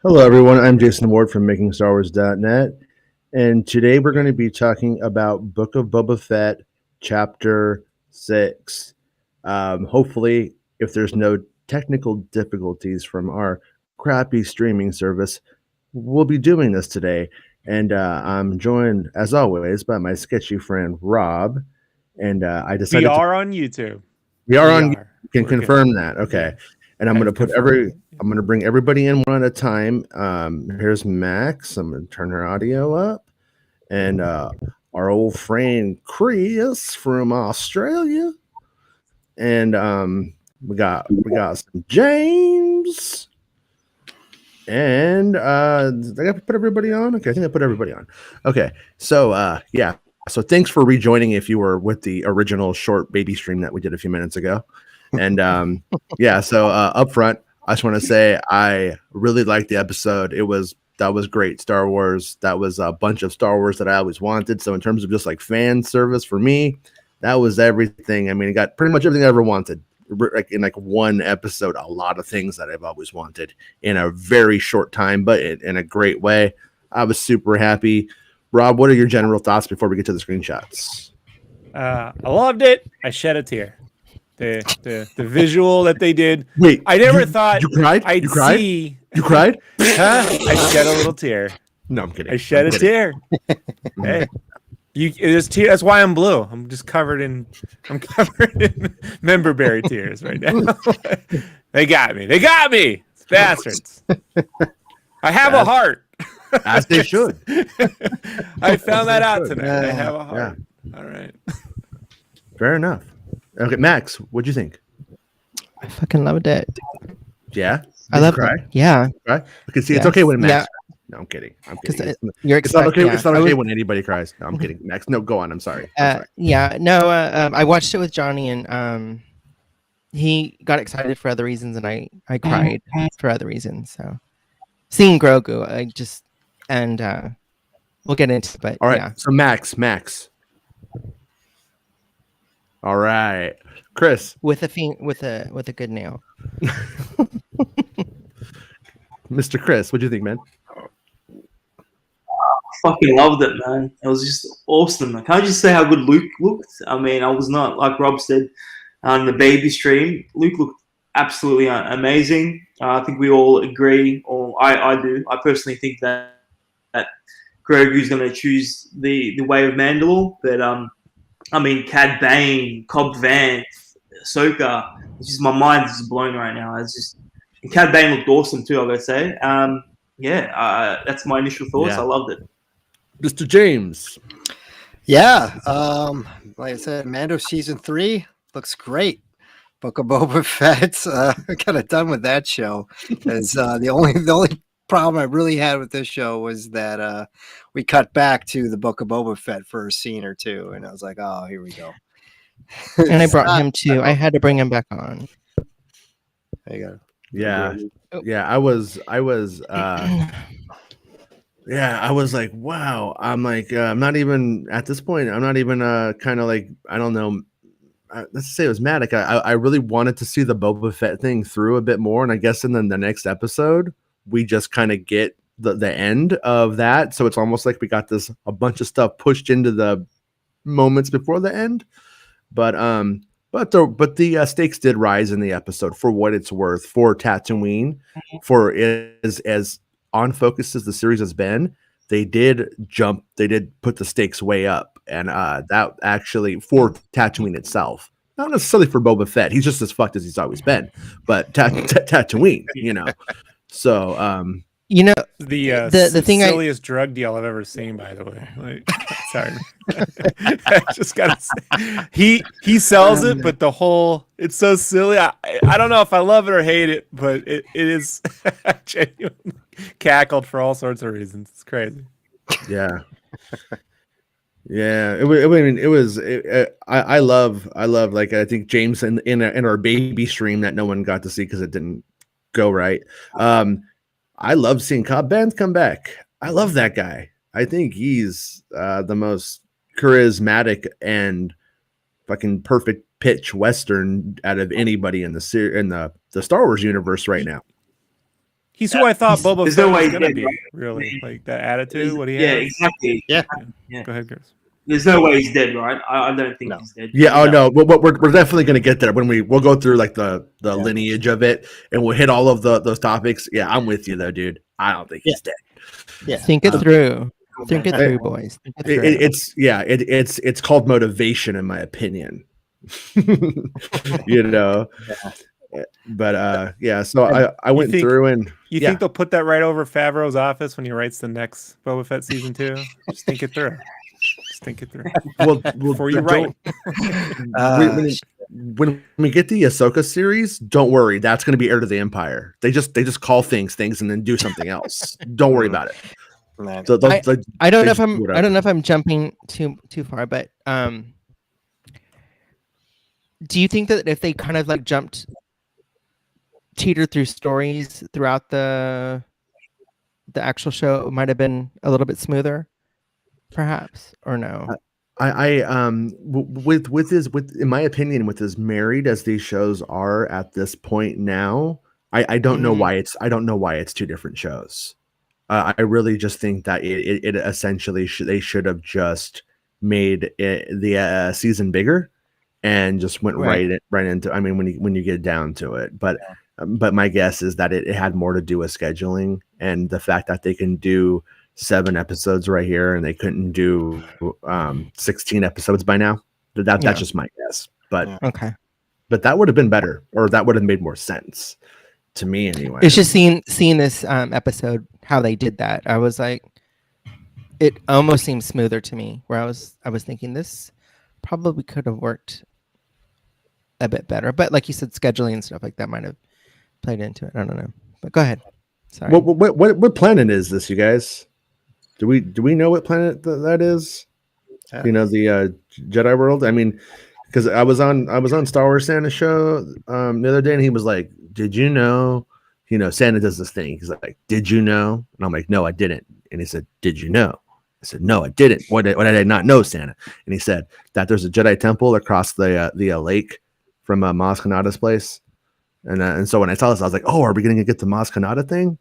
Hello, everyone. I'm Jason Ward from MakingStarWars.net, and today we're going to be talking about Book of Boba Fett, Chapter 6. Hopefully, if there's no technical difficulties from our crappy streaming service, we'll be doing this today. And I'm joined, as always, by my sketchy friend Rob. And I We decided are on YouTube. we are We on. are. You can We're confirm good. that. Okay. Yeah. And I'm going to I've put confirmed it. I'm going to bring everybody in one at a time. Here's Max. I'm going to turn her audio up. And our old friend Chris from Australia. And we got some James. And I got to put everybody on. Okay, I think I put everybody on. Okay, so yeah. So thanks for rejoining if you were with the original short baby stream that we did a few minutes ago. And yeah, so up front, I just want to say I really liked the episode. That was great. Star Wars. That was a bunch of Star Wars that I always wanted. So in terms of just like fan service for me, that was everything. I mean, it got pretty much everything I ever wanted. Like in like one episode, a lot of things that I've always wanted in a very short time, but in a great way. I was super happy. Rob, what are your general thoughts before we get to the screenshots? I loved it. I shed a tear. The visual that they did. Wait, I never thought you cried? I'd You cried? see. You cried? I shed a little tear. No, I'm kidding. I shed a tear. Hey, there's tear. That's why I'm blue. I'm covered in member berry tears right now. They got me. It's bastards. I have a heart. As they should. I found that out tonight. I have a heart. Yeah. All right. Fair enough. Okay, Max, what'd you think? I fucking loved it. Yeah? I love cry. Yeah. Cry? Okay, see, it's okay when Max. Yeah. No, I'm kidding. It's not okay. It's not okay when anybody cries. No, I'm kidding. Max, no, go on. I'm sorry. Yeah. No. I watched it with Johnny, and he got excited for other reasons, and I cried for other reasons. So seeing Grogu, we'll get into it. But all right. Yeah. So Max. All right, Chris. With a good nail. Mr. Chris, what do you think, man? Fucking loved it, man. It was just awesome. I can't just say how good Luke looked. I mean, I was not, like Rob said on the baby stream, Luke looked absolutely amazing. I think we all agree, or I do. I personally think that Grogu's going to choose the way of Mandalore. But, I mean, Cad Bane, Cobb Vanth, Ahsoka, it's just, my mind is blown right now. It's just, and Cad Bane looked awesome too, I've got to say. That's my initial thoughts. Yeah. I loved it. Mr. James. Yeah. Like I said, Mando season 3 looks great. Book of Boba Fett. Kind of done with that show. As the only problem I really had with this show was that we cut back to the Book of Boba Fett for a scene or two, and I was like, oh, here we go. And I brought him too. I had to bring him back on. There you go. Yeah. I was I was like, wow. I'm like, I'm not even at this point. I'm not even kind of like, I don't know. Let's say it was mad. Like I really wanted to see the Boba Fett thing through a bit more. And I guess in the next episode, we just kind of get the end of that. So it's almost like we got a bunch of stuff pushed into the moments before the end. But the stakes did rise in the episode for what it's worth for Tatooine, for as on focus as the series has been. They did put the stakes way up, and that actually for Tatooine itself, not necessarily for Boba Fett. He's just as fucked as he's always been, but Tatooine, you know. So the silliest drug deal I've ever seen, by the way. Like, sorry, I just gotta say, he sells it, but it's so silly. I don't know if I love it or hate it, but it is genuinely cackled for all sorts of reasons. It's crazy. Yeah. Yeah, I love like I think James in our baby stream that no one got to see because it didn't go right. I love seeing Cobb Bane come back. I love that guy. I think he's the most charismatic and fucking perfect pitch Western out of anybody in the Star Wars universe right now. He's who I thought Boba There's Fett no way was he's gonna dead, be. right? Really, like that attitude, There's- what he yeah, has. exactly. Yeah. Yeah. Go ahead, Chris. There's no way he's dead, right? I don't think No. he's dead. Yeah. Oh no. We're definitely gonna get there when we'll go through like the lineage of it, and we'll hit all of those topics. Yeah, I'm with you though, dude. I don't think he's dead. Yeah. Think it through. Think it I- through, boys. Think it through. It's called motivation, in my opinion. You know. But yeah. So I went think- through and You think they'll put that right over Favreau's office when he writes the next Boba Fett season 2? Just think it through. Just think it through well before you write. When we get the Ahsoka series, don't worry, that's going to be Heir to the Empire. They just call things and then do something else. Don't worry about it. Man. So I don't know they if just I'm do I don't know if I'm jumping too far, but do you think that if they kind of like cheated through stories throughout the actual show, it might have been a little bit smoother, perhaps, or no? With in my opinion, with as married as these shows are at this point now, I don't know why it's two different shows. I really just think that it essentially they should have just made the season bigger and just went right into. I mean, when you get down to it, but my guess is that it had more to do with scheduling and the fact that they can do 7 episodes right here and they couldn't do 16 episodes by now. That's just my guess. But Okay. But that would have been better, or that would have made more sense to me anyway. It's just seeing this episode how they did that. I was like, it almost seemed smoother to me. Where I was thinking this probably could have worked a bit better, but like you said, scheduling and stuff like that might have played into it. I don't know, but go ahead. Sorry. What planet is this, you guys? Do we know what planet that is? Yeah. You know, the Jedi world. I mean, because I was on Star Wars Santa show the other day, and he was like, "Did you know?" You know, Santa does this thing. He's like, "Did you know?" And I'm like, "No, I didn't." And he said, "Did you know?" I said, "No, I didn't." What did I not know, Santa? And he said that there's a Jedi temple across the lake from Maz Kanata's place. And so when I saw this, I was like, "Oh, are we going to get the Maz Kanata thing?"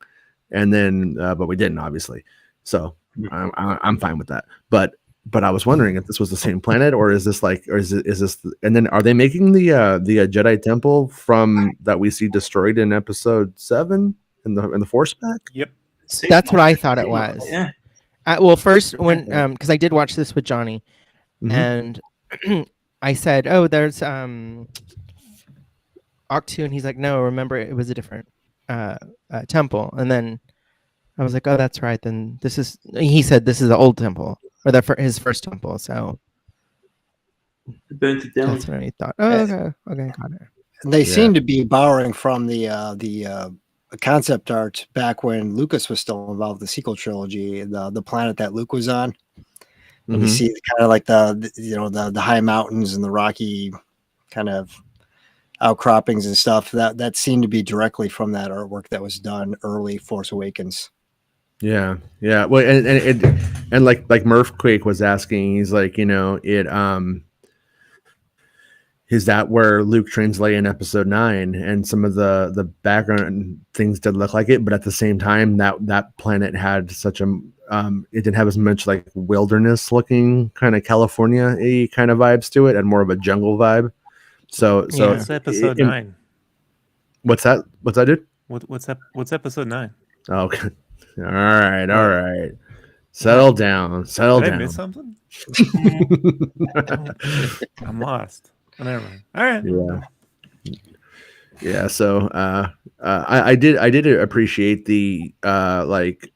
And then, but we didn't, obviously. So I'm fine with that. But I was wondering if this was the same planet, or is this and then are they making the Jedi temple from that we see destroyed in episode 7 in the Force pack? Yep. That's what I thought it was. Yeah. Well, first when because I did watch this with Johnny, Mhm. and I said, "Oh, there's Octu," and he's like, "No, remember it was a different temple." And then I was like, "Oh, that's right. Then this is." He said, "This is the old temple, or his first temple." So Burnt it down. that's what I thought. Oh, okay, got it. And they Yeah. seem to be borrowing from the concept art back when Lucas was still involved, the sequel trilogy, the planet that Luke was on. And we Mhm. see kind of like the high mountains and the rocky kind of outcroppings and stuff that seemed to be directly from that artwork that was done early Force Awakens. Yeah. Well, and like Murph Quake was asking, he's like, you know, is that where Luke trains Leia in episode 9? And some of the background things did look like it, but at the same time, that planet had such a it didn't have as much like wilderness looking kind of California-y kind of vibes to it, and more of a jungle vibe. So Yeah. What's episode 9? What's that, dude? What's episode 9? Oh, okay. All right. Settle down. Did I miss something? I'm lost. Oh, never mind. All right. Yeah. So I did appreciate the like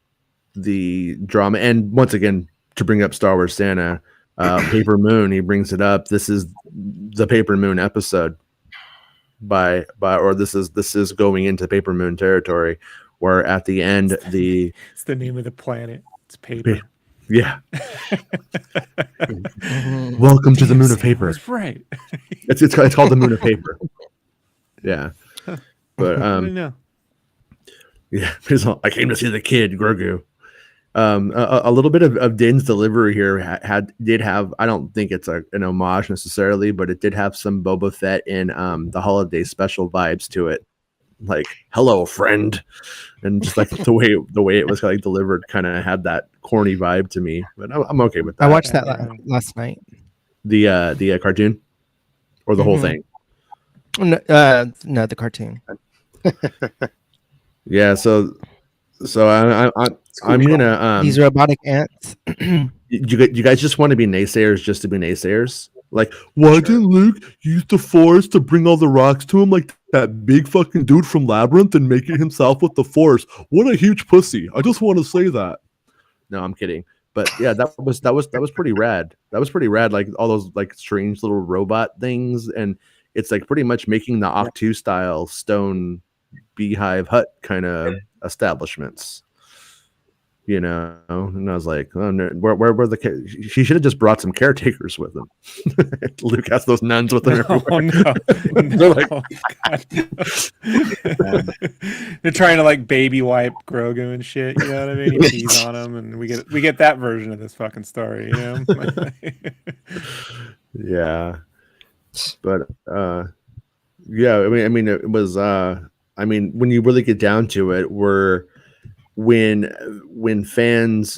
the drama, and once again, to bring up Star Wars Santa, Paper Moon, he brings it up. This is the Paper Moon episode or this is going into Paper Moon territory, where at the end It's the name of the planet. It's paper. yeah. Welcome to the Moon of Paper. That's right. It's called the Moon of Paper. Yeah. But I didn't know. yeah, I came to see the kid, Grogu. A little bit of Din's delivery here did have, I don't think it's an homage necessarily, but it did have some Boba Fett in the holiday special vibes to it. like "Hello, friend," and just like the way it was like delivered, kind of had that corny vibe to me. But I'm okay with that. I watched that Yeah. last night. The cartoon or the whole Mhm. thing. No, the cartoon. Yeah. So I'm gonna These robotic ants. you guys just want to be naysayers just to be naysayers? Like, why didn't Luke use the Force to bring all the rocks to him like that big fucking dude from Labyrinth and make it himself with the Force? What a huge pussy! I just want to say that. No, I'm kidding. But yeah, that was pretty rad. That was pretty rad. Like all those like strange little robot things, and it's like pretty much making the Octu style stone beehive hut kind of establishments. You know, and I was like, oh, no, where were he should have just brought some caretakers with him. Luke has those nuns with him. Oh no! They're like, They're trying to like baby wipe Grogu and shit. You know what I mean? He pees on him, and we get that version of this fucking story. You know? yeah, but yeah. I mean, it was. I mean, when you really get down to it, when fans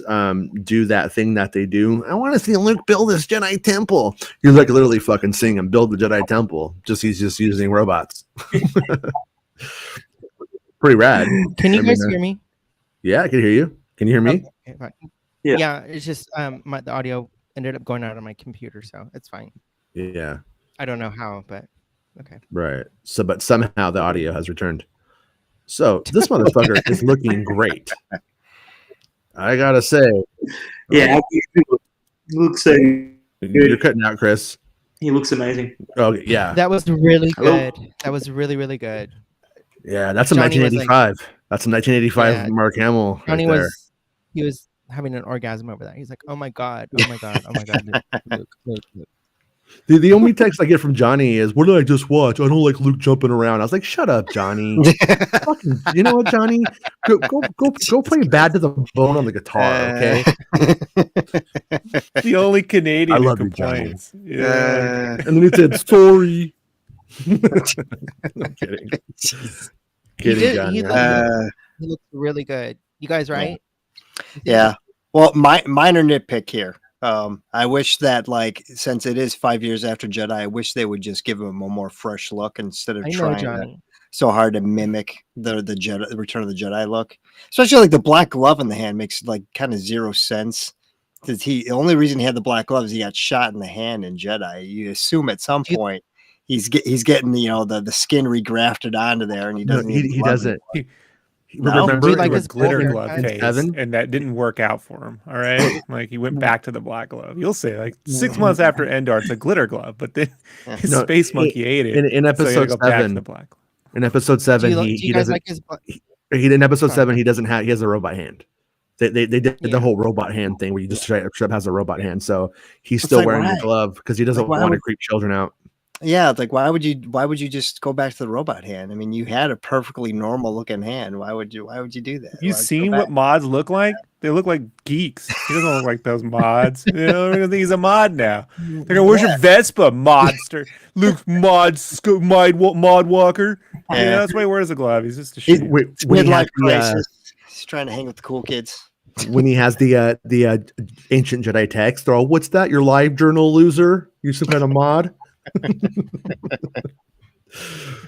do that thing that they do, I want to see Luke build this Jedi temple. You're like literally fucking seeing him build the Jedi temple. He's just using robots. Pretty rad. Can you guys hear me? Yeah, I can hear you. Can you hear me? Okay, fine. Yeah. Yeah, it's just the audio ended up going out on my computer, so it's fine. Yeah. I don't know how, but okay. Right. So, but somehow the audio has returned. So this motherfucker is looking great. I gotta say. Yeah, he looks so You're cutting out, Chris. He looks amazing. Oh yeah. That was really Hello? good. That was really, really good. Yeah, that's a Johnny was 1985. That's a 1985 Yeah. Mark Hamill. Johnny right there. he was having an orgasm over that. He's like, "Oh my god, oh my god, oh my god." Luke. The only text I get from Johnny is, "What did I just watch? I don't like Luke jumping around." I was like, "Shut up, Johnny. Fucking, you know what, Johnny? Go play Bad to the Bone on the guitar, okay?" The only Canadian I who love you, Johnny. complains. Yeah. And then he said, "Sorry." I'm kidding. Kidding, Johnny. He looked really good. You guys, right? Yeah. Well, minor nitpick here. I wish that, like, since it is 5 years after Jedi, I wish they would just give him a more fresh look instead of I know, trying Johnny. so hard to mimic the Jedi, the Return of the Jedi look. Especially like the black glove in the hand makes like kind of zero sense. The only reason he had the black glove is he got shot in the hand in Jedi. You assume at some point he's getting the skin regrafted onto there, and he doesn't. He doesn't. No? Remember, Do you like He his was glitter haircut? glove in face, Seven? and that didn't work out for him. All right, like he went back to the black glove. You'll say like 6 months after Endor, it's a glitter glove, but then his No, space monkey ate it. in so he had to episode go back to 7. the black glove. In episode Do 7, you, do he you guys doesn't. like his? In episode Sorry. 7, he doesn't have. He has a robot hand. They did Yeah. the whole robot hand thing where you just straight up has a robot hand. So he's still like, wearing why? the glove because he doesn't Like, why want to would- creep children out. Yeah, it's like why would you just go back to the robot hand? I mean, you had a perfectly normal looking hand. Why would you do that? You Why would you seen go what back? mods look like? They look like geeks. He doesn't look like those mods. You know, they're gonna think he's a mod now. They're going, "Where's your Vespa, modster? Luke, mod walker." Yeah, Yeah. that's why he wears a glove. He's just a It- shit. when, It's when he midlife has crisis. He's trying to hang with the cool kids. when he has the ancient Jedi text, they're all, "What's that? Your live journal loser? You some kind of mod?"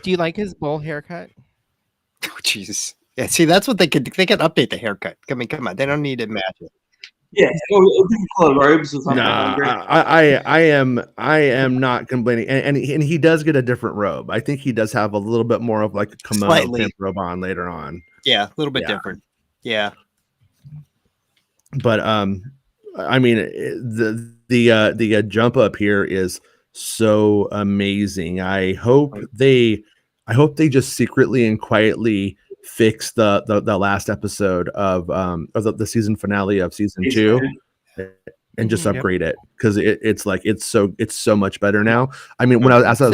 Do you like his bowl haircut? Oh, Jesus. Yeah, see, that's what they could update the haircut. Come on. They don't need to match it. Yeah, or different color robes or something. Nah, I agree. I am not complaining, and he does get a different robe. I think he does have a little bit more of like a kimono Slightly. pimp robe on later on. Yeah, a little bit Yeah. different. Yeah. But I mean, the jump up here is so amazing. I hope they just secretly and quietly fix the last episode of the season finale of season 2 and just Yep. upgrade it because it's so much better now. I mean, when as I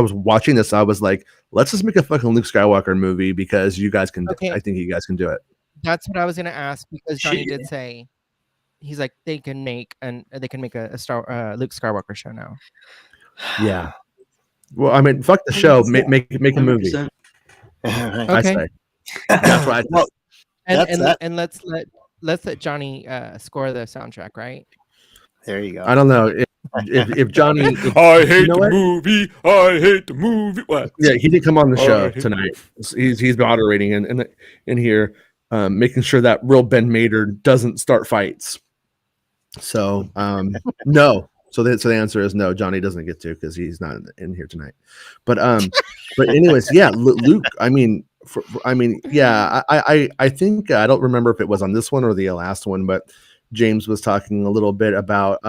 was watching this, I was like, let's just make a fucking Luke Skywalker movie because you guys can. Okay. I think you guys can do it. That's what I was gonna ask because Johnny Shit. did say he's like they can make a Luke Skywalker show now. Yeah. Well, I mean, fuck the show. Make a movie. 100%. Right. I Okay. say that's what I Well, That's And that. and let's let Johnny score the soundtrack, right? There you go. I don't know if Johnny. I hate know the what? movie. I hate the movie. What? Yeah, he did come on the show Alright. tonight. He's moderating in here, making sure that real Ben Mader doesn't start fights. So no. So the answer is no. Johnny doesn't get to because he's not in here tonight. But anyways, yeah, Luke. I mean, yeah. I think I don't remember if it was on this one or the last one, but James was talking a little bit about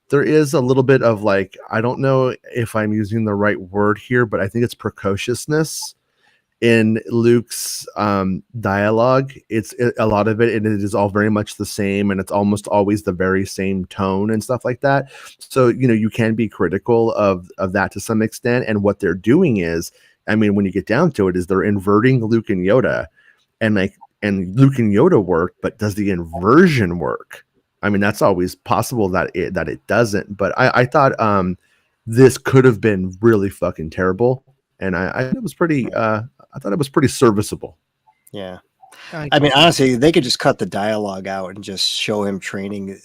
there is a little bit of like, I don't know if I'm using the right word here, but I think it's precociousness in Luke's dialogue. A lot of it, and it is all very much the same, and it's almost always the very same tone and stuff like that. So, you can be critical of that to some extent. And what they're doing is, I mean, when you get down to it, is they're inverting Luke and Yoda, and Luke and Yoda work, but does the inversion work? I mean, that's always possible that it doesn't. But I thought this could have been really fucking terrible, and it was pretty. I thought it was pretty serviceable. Yeah. I mean, honestly, they could just cut the dialogue out and just show him training.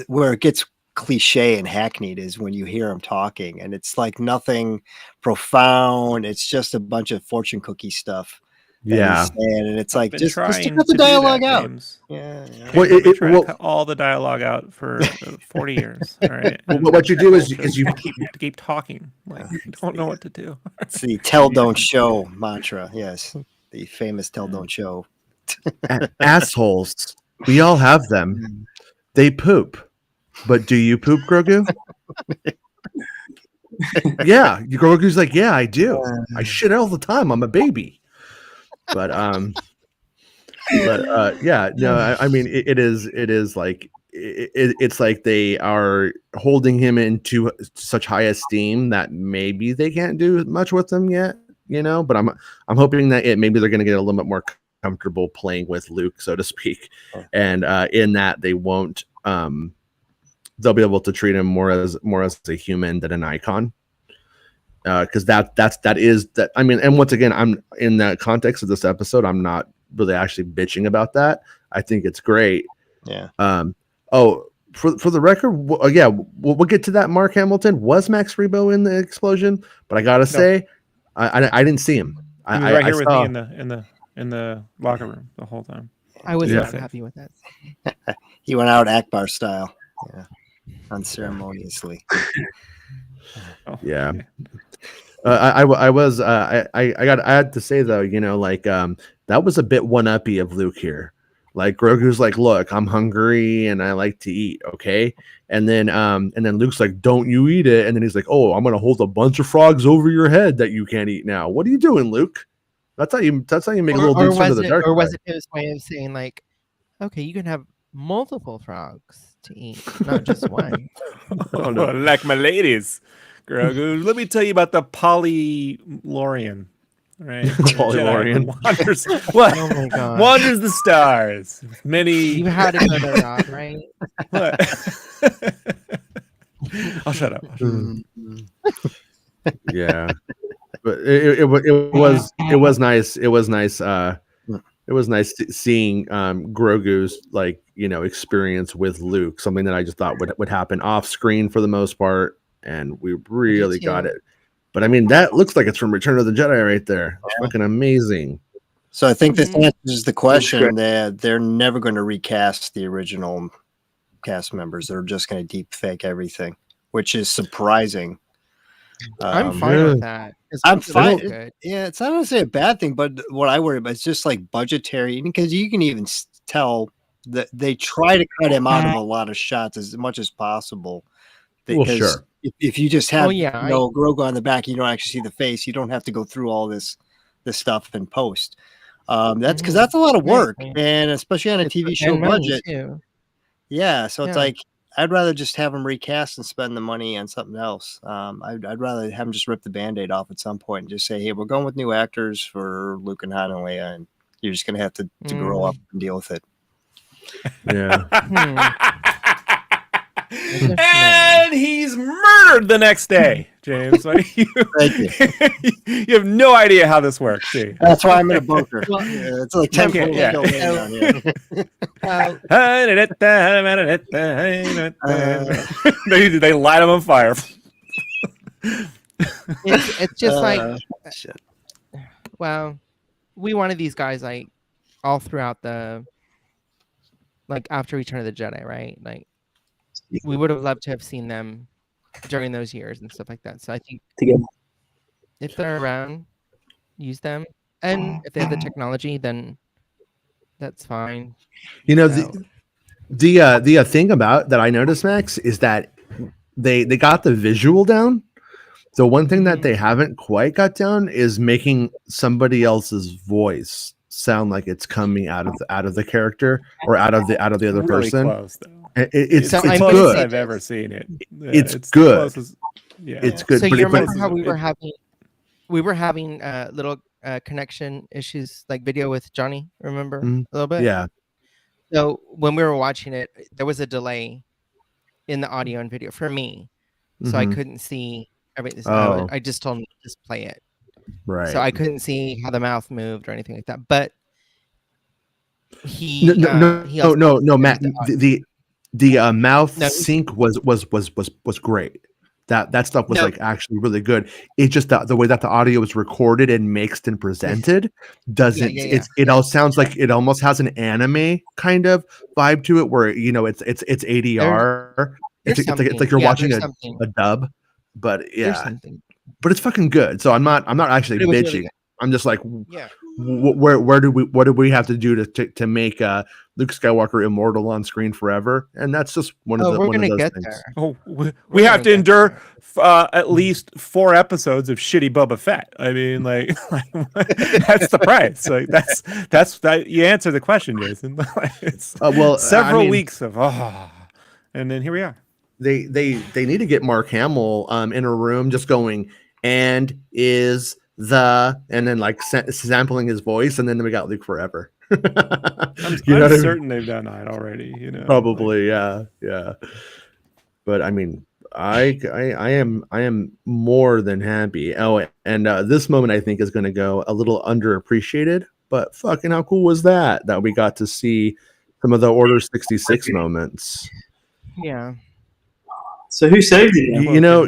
Where it gets cliche and hackneyed is when you hear him talking, and it's like nothing profound. It's just a bunch of fortune cookie stuff. Yeah, and it's like just cut trying the to do dialogue that, out. James. Yeah. Well, I've been trying to cut all the dialogue out for 40 years. All right. Well, what you do is you keep talking. Like, you don't know what to do. It's the tell don't show mantra. Yes, the famous tell don't show. assholes. We all have them. They poop, but do you poop, Grogu? Yeah, Grogu's like, yeah, I do. I shit all the time. I'm a baby. But yeah, no, I mean, it is like it's like they are holding him into such high esteem that maybe they can't do much with him yet, But I'm hoping that maybe they're going to get a little bit more comfortable playing with Luke, so to speak, and in that they won't. They'll be able to treat him more as a human than an icon. Because that is that. I mean, and once again, I'm in the context of this episode, I'm not really actually bitching about that. I think it's great. Yeah. Oh, for the record, yeah, we'll get to that. Mark Hamilton, was Max Rebo in the explosion? But I gotta say, I didn't see him. He was right here with me in the locker room the whole time. I was not happy with that. He went out Akbar style, unceremoniously. Yeah. I had to say though, that was a bit one-uppy of Luke here. Like Grogu's like, look, I'm hungry and I like to eat, okay? And then Luke's like, don't you eat it? And then he's like, oh, I'm gonna hold a bunch of frogs over your head that you can't eat now. What are you doing, Luke? That's how you make a little boost into the dark side. Or was it his way of saying like, okay, you can have multiple frogs to eat, not just one. Oh, no. Like my ladies. Grogu, let me tell you about the Polylorian. Right? Polylorian. Wanders, what? Oh my god. Wanders the stars. Many. You had another rod, right? What? I'll shut up. Yeah. But it was nice. It was nice. It was nice seeing Grogu's experience with Luke, something that I just thought would happen off screen for the most part, and we really got it. But I mean, that looks like it's from Return of the Jedi right there. It's fucking amazing. So I think this answers the question that they're never going to recast the original cast members. They're just going to deep fake everything, which is surprising. I'm fine with that. I'm fine. Yeah, it's not necessarily a bad thing, but what I worry about is just like budgetary, because you can even tell that they try to cut him out of a lot of shots as much as possible. Because sure. if you just have Grogu on the back, you don't actually see the face. You don't have to go through all this stuff in post. That's because that's a lot of work, and especially on a TV show budget. Yeah, so it's like I'd rather just have them recast and spend the money on something else. I'd rather have them just rip the Band-Aid off at some point and just say, hey, we're going with new actors for Luke and Han and Leia, and you're just going to have to grow up and deal with it. Yeah. And he's murdered the next day. James. Like, you, Thank you. you have no idea how this works, do you? That's why I'm in a bunker. Well, It's like 10 okay, feet yeah. down here. Well, They light them on fire. it's just like, Shit. well, we wanted these guys like all throughout the, like after Return of the Jedi, right? Like we would have loved to have seen them during those years and stuff like that. So I think Together. if they're around, use them, and if they have the technology, then that's fine. You know, So- the thing about that I noticed, Max, is that they got the visual down. The one thing that they haven't quite got down is making somebody else's voice sound like it's coming out of the character or out of the other really person. close, though. It's So the I'm good. closest say I've this. ever seen it. Yeah, It's the good. closest- yeah. It's good. So but you it- but remember how we it- were having little connection issues, like video with Johnny? Remember Mhm. a little bit? yeah. So when we were watching it, there was a delay in the audio and video for me, so I Mhm. couldn't see everything. Oh. I just told him just play it, Right. so I couldn't see how the mouth moved or anything like that. But he he also no, Matt. changed the The mouth No. sync was great. That stuff was No. like actually really good. It's just the way that the audio was recorded and mixed and presented doesn't. Yeah. It all sounds like it almost has an anime kind of vibe to it, where it's ADR. There's It's like something. you're Yeah, watching there's a something. dub, but There's yeah, something. but it's fucking good. So I'm not actually But it was bitching. really good. I'm just like, Yeah. what do we have to do to make Luke Skywalker immortal on screen forever? And that's just one of Oh, the we're one of gonna those get things. there. Oh, we We're have gonna to get endure there. at least 4 episodes of shitty Boba Fett. I mean, like that's the price. Like that's that. You answer the question, Jason. It's Well, several I mean, weeks of and then here we are. They need to get Mark Hamill in a room just going and is and then like sampling his voice, and then we got Luke forever. I'm You know what I mean? certain they've done that already. You know, Probably, yeah. But I mean, I am more than happy. Oh, and this moment I think is going to go a little underappreciated, but fucking how cool was that we got to see some of the Order 66 moments. Yeah. So who saved him? You know,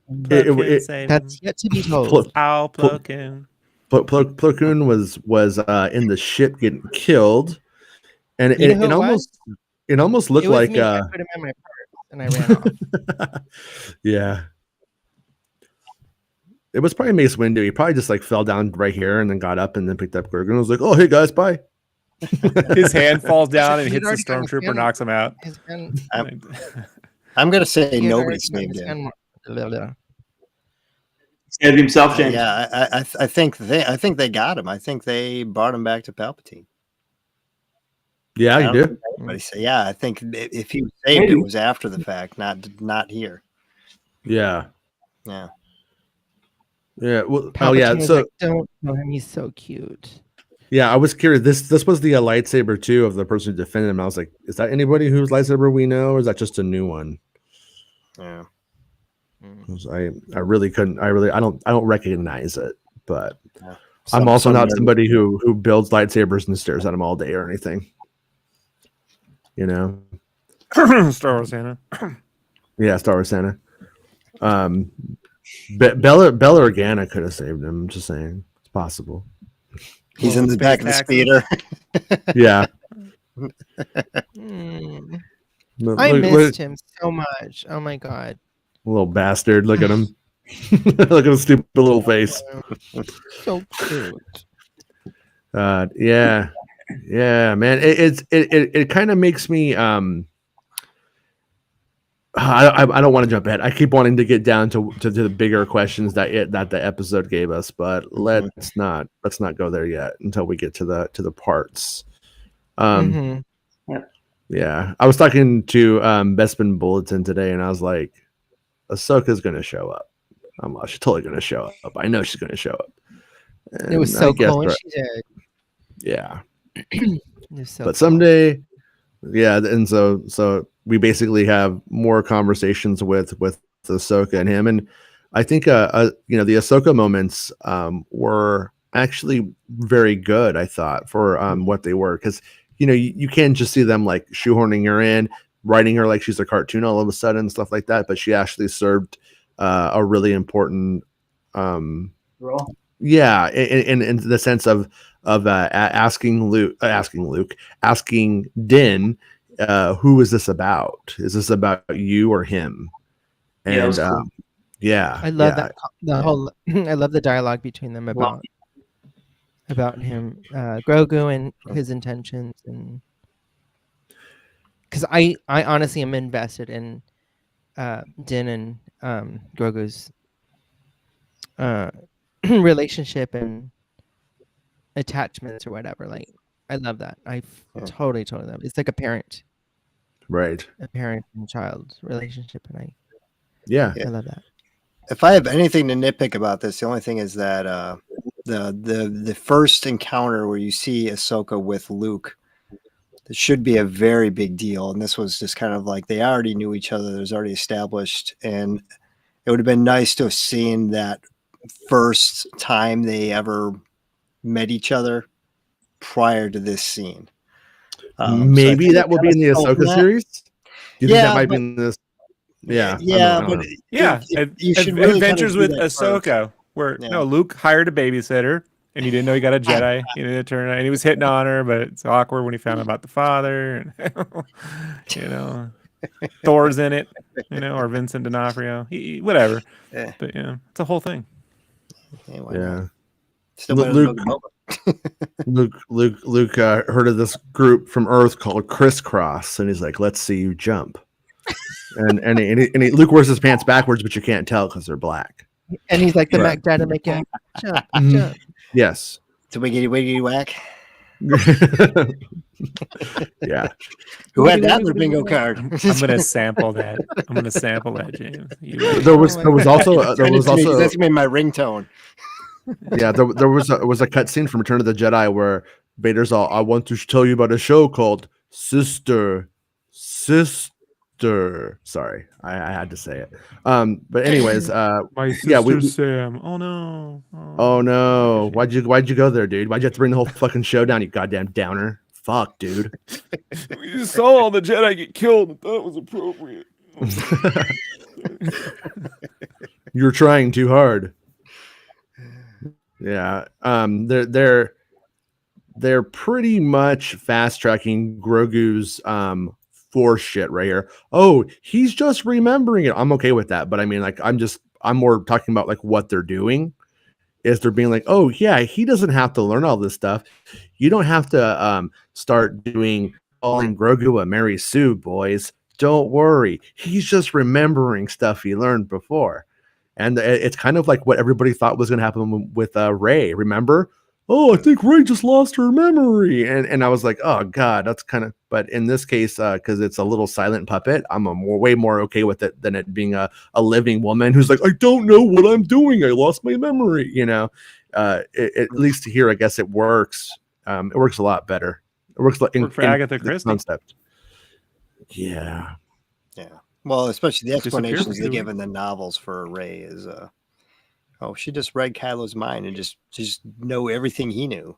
That's yet to be told. Ow, Plokin. Plo Koon was in the ship getting killed, and You know who it it almost looked It was like me. I put him in my purse and I ran off. yeah. It was probably Mace Windu. He probably just like fell down right here and then got up and then picked up Grogu and was like, "Oh, hey guys, bye." His hand falls down and He'd hits the already got his stormtrooper, hand- knocks him out. His gun- I'm going to say he had nobody already got saved his him. gun- Saved himself, James. Yeah, I think they got him. I think they brought him back to Palpatine. Yeah, I you don't do. think anybody say, yeah, I think if he was saved, it was after the fact, not here. Yeah. Yeah. Yeah. Well, Palpatine was So like, don't know him. He's so cute. yeah, I was curious. This was the lightsaber too of the person who defended him. I was like, is that anybody whose lightsaber we know, or is that just a new one? Yeah. 'Cause I really couldn't. I don't recognize it. But Yeah. I'm also not Some- somebody who builds lightsabers and stares at them all day or anything. You know. Star Wars Santa. Yeah, Star Wars Santa. Bella Organa could have saved him. I'm just saying, it's possible. He's in the back of the speeder. Yeah. Mm. Look- I look- missed him so much. Oh my god. little bastard. Look at him. Look at his stupid little face. So cute. Yeah, man. It kind of makes me. I don't want to jump ahead. I keep wanting to get down to the bigger questions that the episode gave us, but let's not go there yet until we get to the parts. Mhm. Yeah, I was talking to Bespin Bulletin today, and I was like, Ahsoka's gonna show up. She's totally gonna show up. I know she's gonna show up. It was And so I guess cool when right- she did. Yeah. It was so But cool. someday, yeah, and so we basically have more conversations with Ahsoka and him, and I think you know, the Ahsoka moments were actually very good, I thought, for what they were, because you know, you can't just see them like shoehorning her in, writing her like she's a cartoon all of a sudden, stuff like that, but she actually served a really important Role. yeah, in the sense of asking Din, who is this about? Is this about you or him? Yeah, that was And cool. yeah, I love yeah, that the whole. I love the dialogue between them Well, about him, Grogu, and his intentions, and because I honestly am invested in Din and Grogu's relationship and attachments or whatever. Like, I love that. Yeah. Totally love it. It's like right, a parent and child relationship, and yeah. I love that. If I have anything to nitpick about this, the only thing is that the first encounter where you see Ahsoka with Luke, this should be a very big deal, and this was just kind of like they already knew each other. It was already established, and it would have been nice to have seen that first time they ever met each other prior to this scene. So I Maybe think that will be in the kinda stole from Ahsoka that. series. Do you think that Yeah, might be but in this? Yeah, yeah, I don't but know. Yeah, you should really kind of Adventures do with that first. Ahsoka, where Yeah. no, Luke hired a babysitter, and he didn't know he got a Jedi. He didn't turn, and he was hitting on her, but it's awkward when he found out about the father. And, you know, Thor's in it, you know, or Vincent D'Onofrio, whatever. Yeah. But yeah, it's a whole thing. Yeah, why not? Yeah, Still better than Luke, Boba of Boba. Luke heard of this group from Earth called Crisscross, and he's like, "Let's see you jump." Luke wears his pants backwards, but you can't tell because they're black. And he's like the Right. Mac Dad to make it jump, Mhm. jump. Yes. So wiggity wiggity whack. Yeah. Who had that in their bingo card? I'm gonna sample that. I'm gonna sample that, James. There was also Send it to me 'cause that's gonna be my ringtone. yeah, there was a cutscene from Return of the Jedi where Vader's all, "I want to tell you about a show called Sister." Sorry, I had to say it. But anyways, My sister yeah, we Sam. Oh no. oh no, why'd you go there, dude? Why'd you have to bring the whole fucking show down, you goddamn downer? Fuck, dude. We just saw all the Jedi get killed and thought it was appropriate. You're trying too hard. Yeah. They're pretty much fast tracking Grogu's Force shit right here. Oh, he's just remembering it. I'm okay with that, but I mean, like, I'm more talking about like what they're doing. Is they're being like, oh yeah, he doesn't have to learn all this stuff. You don't have to start doing calling Grogu a Mary Sue, boys. Don't worry. He's just remembering stuff he learned before. And it's kind of like what everybody thought was going to happen with Rey. Remember? Oh, I think Rey just lost her memory. And I was like, oh God, that's kind of, but in this case, because it's a little silent puppet, I'm way more okay with it than it being a living woman who's like, I don't know what I'm doing. I lost my memory. You know, at least here, I guess it works. It works a lot better. It works like For Agatha Christie. Concept. Yeah. Yeah. Well, especially the Disappear explanations they from give in the novels for Rey is, oh, she just read Kylo's mind and just know everything he knew.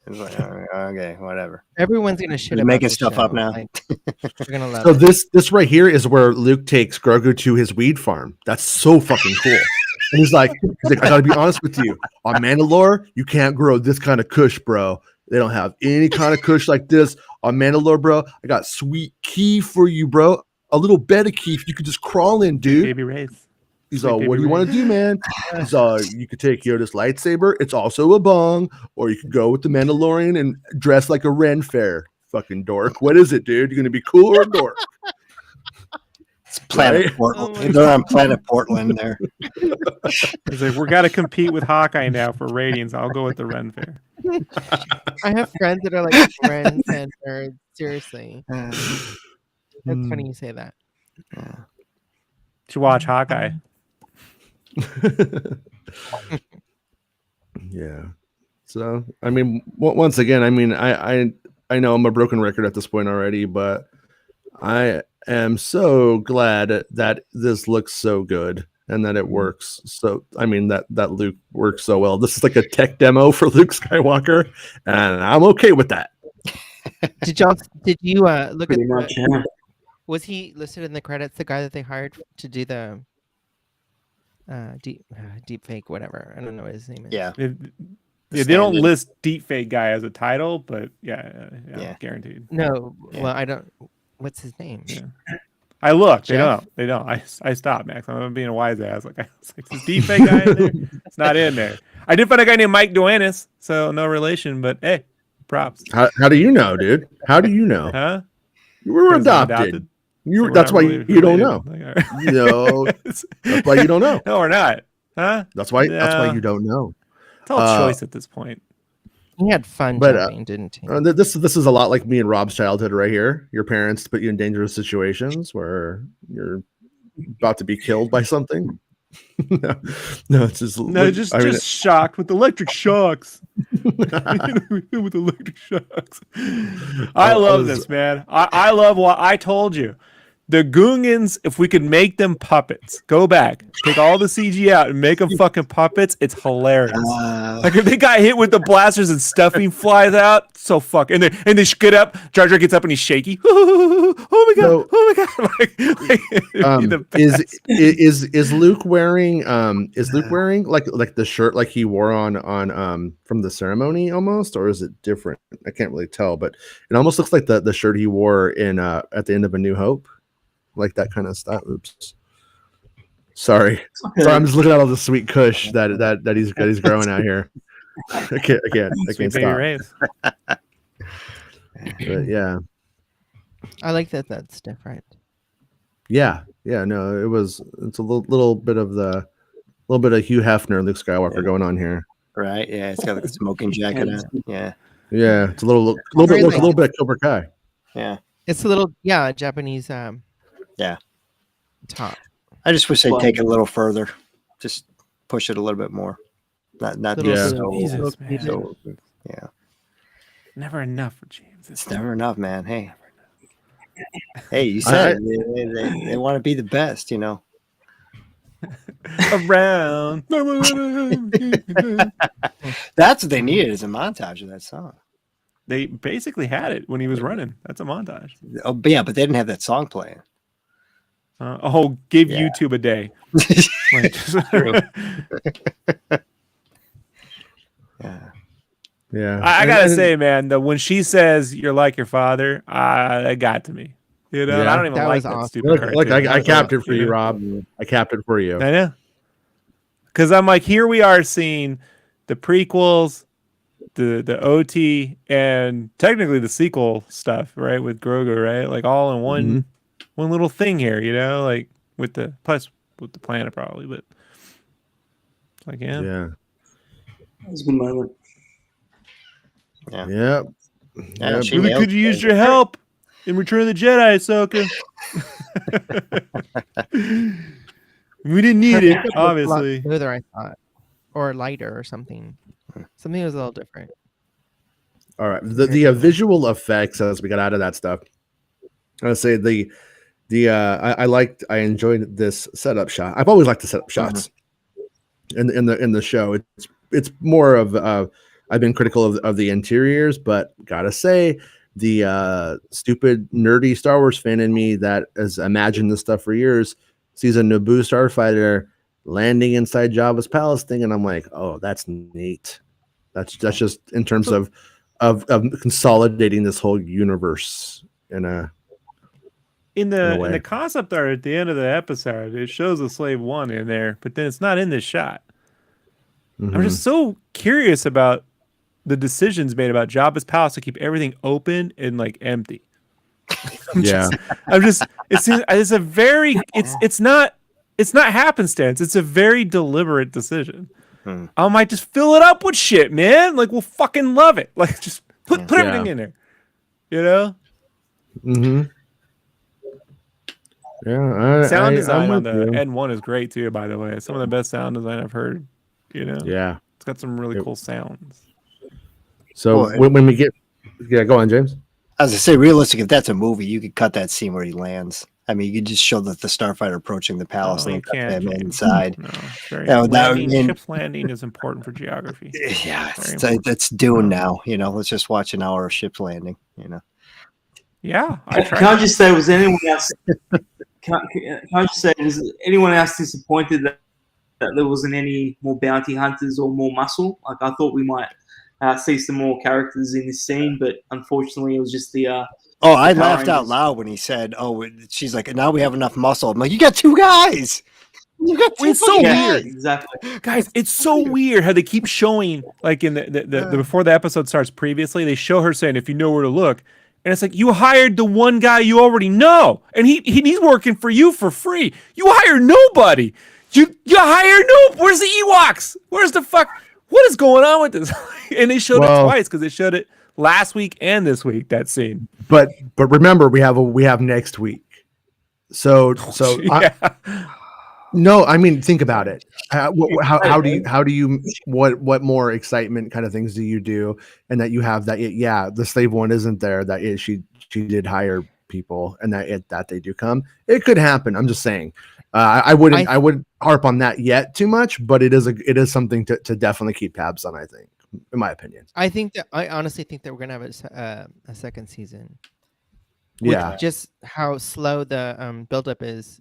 It's like, okay, whatever. Everyone's gonna shit You're about making this stuff show. up now. Like, they're gonna love So it. this right here is where Luke takes Grogu to his weed farm. That's so fucking cool. And he's like, I gotta be honest with you. On Mandalore, you can't grow this kind of kush, bro. They don't have any kind of kush like this. On Mandalore, bro, I got sweet key for you, bro. A little bed of keef you could just crawl in, dude. Baby Wraith. He's Sweet all, baby what do you want to Wraith. do, man? He's all, you could take Yoda's lightsaber. It's also a bong. Or you could go with the Mandalorian and dress like a Ren fair. Fucking dork. What is it, dude? You gonna be cool or a dork? It's Planet Right? Portland. Oh my They're on Planet Portland there. He's like, we got to compete with Hawkeye now for ratings. I'll go with the Ren Fair. I have friends that are like friends and nerds. Seriously, that's funny you say that. To watch Hawkeye. Yeah. So, I mean, once again, I mean, I know I'm a broken record at this point already, but I am so glad that this looks so good. and that it works. So I mean that Luke works so well. This is like a tech demo for Luke Skywalker, and I'm okay with that. Did you look Pretty at much, yeah. was he listed in the credits, the guy that they hired to do the deep fake, whatever? I don't know what his name is. Yeah. They don't list deepfake guy as a title, but yeah, guaranteed. No, Yeah. well, I don't. What's his name? Yeah. I looked. Jeff? They don't. I stopped, Max. I'm being a wise ass. I was like, is deepfake guy in there? It's not in there. I did find a guy named Mike Duanis, so no relation, but hey, props. How do you know, dude? How do you know? Huh? You were 'Cause I'm adopted. So That's why we're not you don't related. know. Like, all right. No, that's why you don't know. No, we're not. Huh? That's why No. you don't know. It's all choice at this point. He had fun But, jumping, didn't he? This is a lot like me and Rob's childhood right here. Your parents put you in dangerous situations where you're about to be killed by something. no, it's just Just shocked with electric shocks. With electric shocks. I love this, man. I love what I told you. The Gungans, if we could make them puppets, go back, take all the CG out and make them fucking puppets, it's hilarious. Like if they got hit with the blasters and stuffing flies out, so fuck. And they get up, Jar Jar gets up and he's shaky. Oh my god! Oh my god! Is Luke wearing like the shirt like he wore on from the ceremony almost, or is it different? I can't really tell, but it almost looks like the shirt he wore in at the end of A New Hope. Like that kind of stuff. Oops. Sorry, I'm just looking at all the sweet kush that he's growing out here. I can't stop. But yeah, I like that. That's different. yeah. No, it's a little bit of Hugh Hefner, Luke Skywalker going on here. Right. Yeah. It's got like a smoking jacket on. Yeah. Yeah, it's a little bit of Cobra Kai. Yeah. It's a little Japanese Yeah. top. I just wish they'd take it a little further. Just push it a little bit more. Not Little just bit so, of Jesus, man. so yeah. Never enough for James. It's never enough, man. Hey. Hey, you said they want to be the best, you know. Around. That's what they needed is a montage of that song. They basically had it when he was running. That's a montage. Oh, but yeah, but they didn't have that song playing. Give Yeah. YouTube a day. Yeah. Yeah, I gotta say, man, when she says "you're like your father," that got to me. You know, Yeah. I don't even That like was that awesome. stupid Look, cartoon. I capped it for you, know? Rob. I capped it for you. I know. Because I'm like, here we are seeing the prequels, the OT, and technically the sequel stuff, right? With Grogu, right? Like all in one little thing here, you know, like with the planet probably, but like Yeah. That was a good moment. Yeah. Yep. Yeah, she really nailed could you it. use your help in Return of the Jedi, Ahsoka? We didn't need it, Makeup looked a lot obviously. smoother, I thought, or lighter, or something. Something was a little different. All right. The visual effects as we got out of that stuff. I would say I enjoyed this setup shot. I've always liked the setup shots in the show. It's more of I've been critical of the interiors, but gotta say the stupid nerdy Star Wars fan in me that has imagined this stuff for years sees a Naboo starfighter landing inside Jabba's palace thing, and I'm like, oh, that's neat. That's just in terms of consolidating this whole universe in the concept art at the end of the episode, it shows a Slave One in there, but then it's not in this shot. I'm just so curious about the decisions made about Jabba's palace to keep everything open and like empty. It's not happenstance. It's a very deliberate decision. I might just fill it up with shit, man. Like we'll fucking love it. Like just put everything in there. You know? Mm-hmm. Yeah. Sound design on the N1 is great too, by the way. It's some of the best sound design I've heard. You know? Yeah. It's got some really cool sounds. So when we get go on, James. As I say, realistic, if that's a movie, you could cut that scene where he lands. I mean, you could just show that the starfighter approaching the palace No, and you cut can't, them James. inside. No, it's very Yeah, that would landing, mean- ship's landing is important for geography. Yeah, Very important. that's Dune now. Let's just watch an hour of ships landing. Yeah, I Can I tried. just say, was anyone else? Can I just say, was anyone else disappointed that there wasn't any more bounty hunters or more muscle? Like I thought we might see some more characters in this scene, but unfortunately, it was just the. Oh, I Power laughed out Rangers. loud when he said, "Oh, she's like, now we have enough muscle." I'm like, "You got two guys. You got two It's so fucking Yeah, weird. guys." exactly. Guys, it's so weird how they keep showing, like in the before the episode starts previously, they show her saying, if you know where to look. And it's like, you hired the one guy you already know. And he's working for you for free. You hire nobody. You hire where's the Ewoks? Where's the fuck? What is going on with this? And they showed it twice because they showed it last week and this week, that scene. But remember, we have next week. So Yeah. no, I mean, think about it. How do you what more excitement kind of things do you do, and that you have that? Yeah, the slave one isn't there. That she did hire people, and that they do come. It could happen. I'm just saying. I wouldn't harp on that yet too much, but it is something to definitely keep tabs on. I think, in my opinion. I honestly think that we're gonna have a second season. With Yeah. just how slow the buildup is,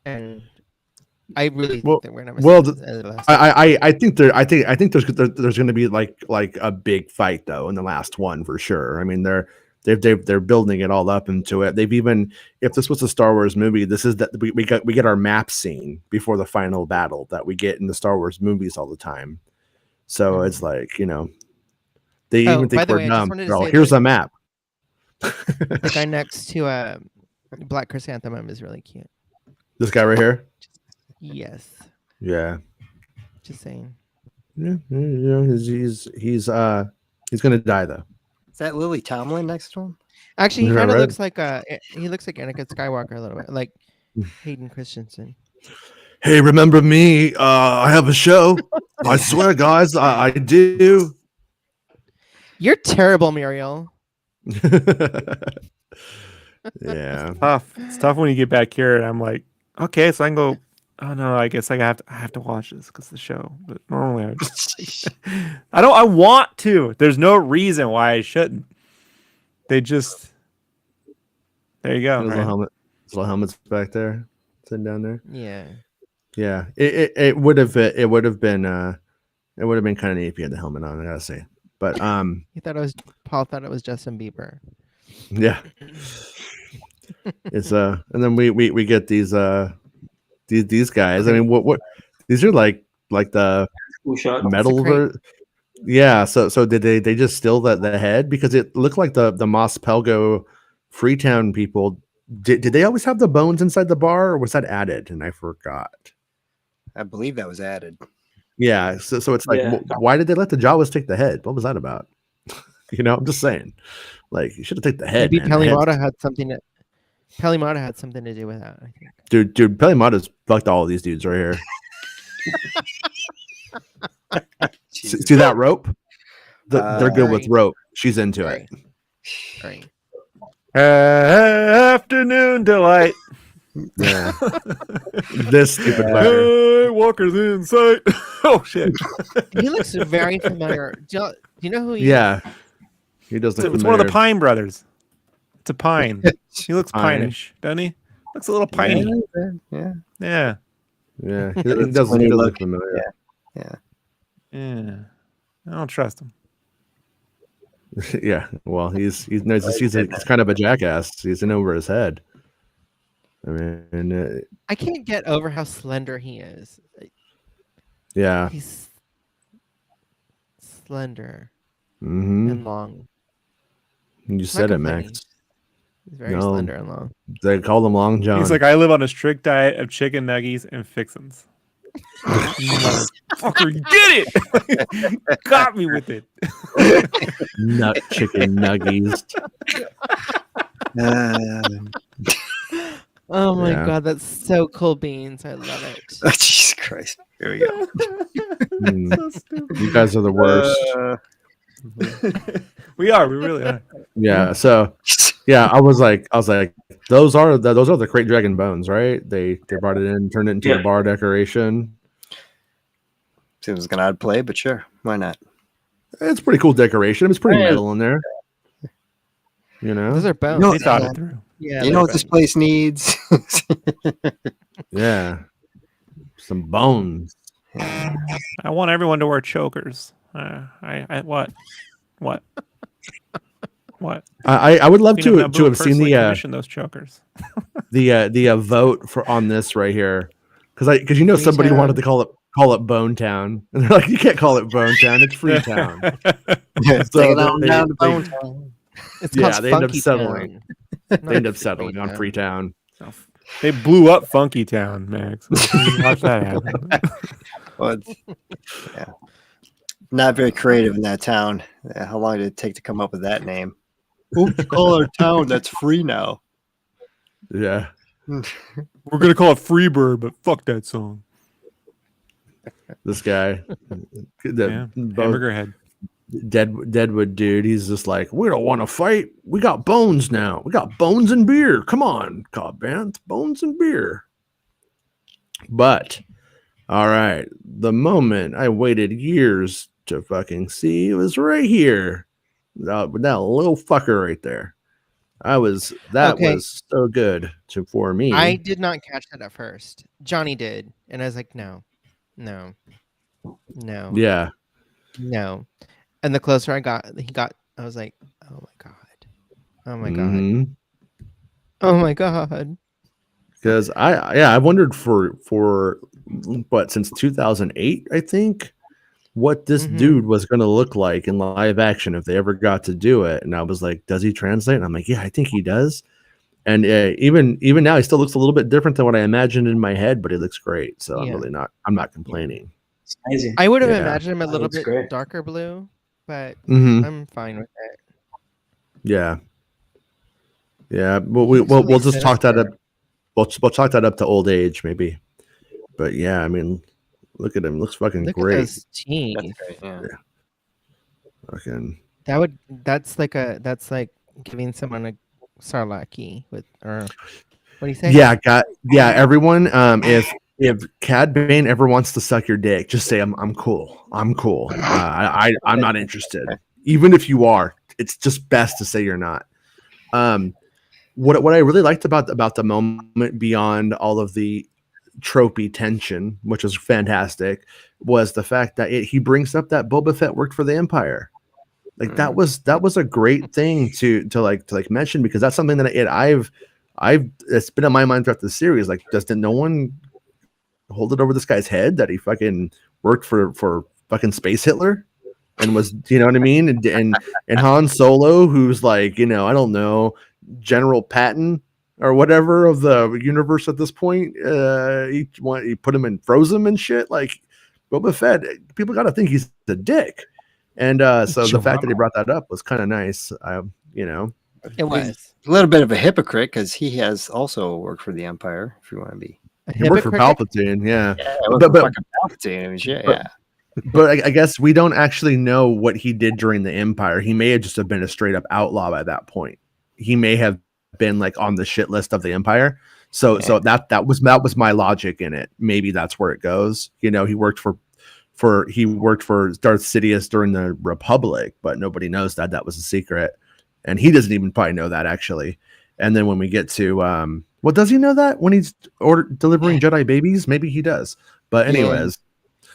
and I really think that we're gonna have a second season. I think there's going to be like a big fight though in the last one for sure. I mean they're building it all up into it. They've even, if this was a Star Wars movie, this is that we get our map scene before the final battle that we get in the Star Wars movies all the time. So it's like, they even think we're dumb. Here's a map. The guy next to Black Chrysanthemum is really cute. This guy right here. Yes. Yeah. Just saying. Yeah. He's gonna die though. Is that Lily Tomlin next to him? Actually, he Is that kind of right? looks like Anakin Skywalker a little bit, like Hayden Christensen. Hey, remember me? I have a show. I swear, guys, I do. You're terrible, Muriel. Yeah. Tough. It's tough when you get back here and I'm like, okay, so I can go. Oh no, I guess I have to watch this because the show. But normally I just I want to. There's no reason why I shouldn't. They just there you go. Those Right? little helmets back there, sitting down there. Yeah. Yeah. It would have been kind of neat if you had the helmet on. I gotta say, but Paul thought it was Justin Bieber. yeah. It's and then we get these guys. I mean, what these are like the Cool shot. metal yeah, so did they just steal the head, because it looked like the Mos Pelgo Freetown people did they always have the bones inside the bar, or was that added and I forgot? I believe that was added. Yeah, so it's like, why did they let the Jawas take the head? What was that about? I'm just saying, like, you should have taken the head. Maybe man. The head's- Pelimata had something to do with that, I think. dude, Pelimata's fucked all of these dudes right here. See that rope? They're good with rope. She's into it. Right. Afternoon delight. Yeah. This stupid fucker. Hey, Walker's in sight. Oh shit. He looks very familiar. Do you know who he is? Yeah. He does look It's one of the familiar. Pine brothers. It's a pine. He looks Pine. pine-ish, doesn't he? Looks a little piney. Yeah. Yeah. Yeah, he does look familiar. Yeah. Yeah. I don't trust him. Yeah. Well, he's kind of a jackass. He's in over his head. I mean, I can't get over how slender he is. yeah. He's slender Mm-hmm. and long. You Not said it, complaining. Max. He's very No. slender and long. They call him Long John. He's like, I live on a strict diet of chicken nuggies and fixins. Motherfucker, you get it! Got me with it. nut chicken nuggies. Oh my Yeah. god, that's so cool, Beans. I love it. Oh, Jesus Christ. Here we go. You guys are the worst. We are. We really are. Yeah. So Yeah, I was like, those are the Great Dragon bones, right? They brought it in, turned it into the bar decoration. Seems like an odd play, but sure, why not? It's pretty cool decoration. It's pretty metal in there. You know, Those are bones. know, They thought it through. Yeah, you know what this place needs? yeah, some bones. I want everyone to wear chokers. What? What? I would love Queen of to Naboo have seen personally the commissioned those chokers. the vote for on this right here, because you know somebody wanted to call it Bone Town, and they're like, you can't call it Bone Town, it's Freetown. Take it on down to Bone Town. It's Yeah, called they end up Funky settling. Town. They end up settling on Freetown. They blew up Funky Town, Max. Watch that happen. Well, yeah. Not very creative in that town. How long did it take to come up with that name? What would you call our town that's free now? Yeah, We're gonna call it Freebird, but fuck that song. this guy, Hamburger head. Deadwood dude, he's just like, we don't want to fight. We got bones now. We got bones and beer. Come on, Cobb Vanth, bones and beer. But all right, the moment I waited years to fucking see was right here. That little fucker right there. Was so good for me. I did not catch that at first. Johnny did, and I was like, no. Yeah. No. And the closer I got, I was like, oh my god. Oh my god. Mm-hmm. Oh my god. Because I wondered for what, since 2008, I think, what this dude was going to look like in live action if they ever got to do it. And I was like, does he translate? And I'm like, yeah, I think he does. And even now, he still looks a little bit different than what I imagined in my head, but he looks great. So I'm not complaining. It's amazing. I would have imagined him a little bit great. darker blue, but Mm-hmm. I'm fine with it. Yeah. Yeah. We'll just talk that up. We'll chalk that up to old age, maybe. But yeah, I mean, look at him. Looks fucking Look great. at those teeth. That's great, yeah. Fucking. That's like giving someone a Sarlacc with, or what do you say? Yeah, everyone. If Cad Bane ever wants to suck your dick, just say I'm cool. I'm cool. I'm not interested. Even if you are, it's just best to say you're not. What I really liked about the moment, beyond all of the tropey tension, which was fantastic, was the fact that he brings up that Boba Fett worked for the Empire. Like that was a great thing to mention, because that's something that it's been in my mind throughout the series. Like, doesn't no one hold it over this guy's head that he fucking worked for fucking Space Hitler and was, you know what I mean? And Han Solo, who's like, I don't know, General Patton or whatever of the universe at this point. He put him in Frozen and shit. Like, Boba Fett, people got to think he's a dick. And so the fact that he brought that up was kind of nice. It was a little bit of a hypocrite, because he has also worked for the Empire, if you want to be. He worked for Palpatine, yeah. But Palpatine, I mean, yeah. But I guess we don't actually know what he did during the Empire. He may have just been a straight up outlaw by that point. He may have been like on the shit list of the Empire. So that was my logic in it. Maybe that's where it goes. He worked for Darth Sidious during the Republic, but nobody knows that. That was a secret, and he doesn't even probably know that, actually. And then when we get to well, does he know that when he's delivering Jedi babies? Maybe he does. But anyways,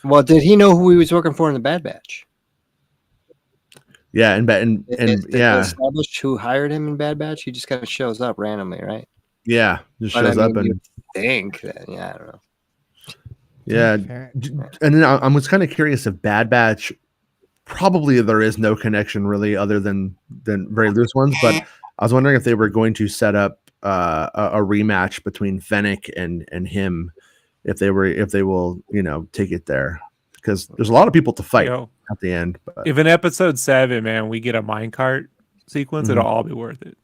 well, did he know who he was working for in the Bad Batch? Yeah, and yeah, established who hired him in Bad Batch. He just kind of shows up randomly, right? Yeah, just shows up and think that, I don't know. Yeah, and then I was kind of curious if Bad Batch, probably there is no connection really, other than very loose ones. But I was wondering if they were going to set up a rematch between Fennec and him, if they will take it there, because there's a lot of people to fight at the end. But. If in episode 7, man, we get a minecart sequence, it'll all be worth it.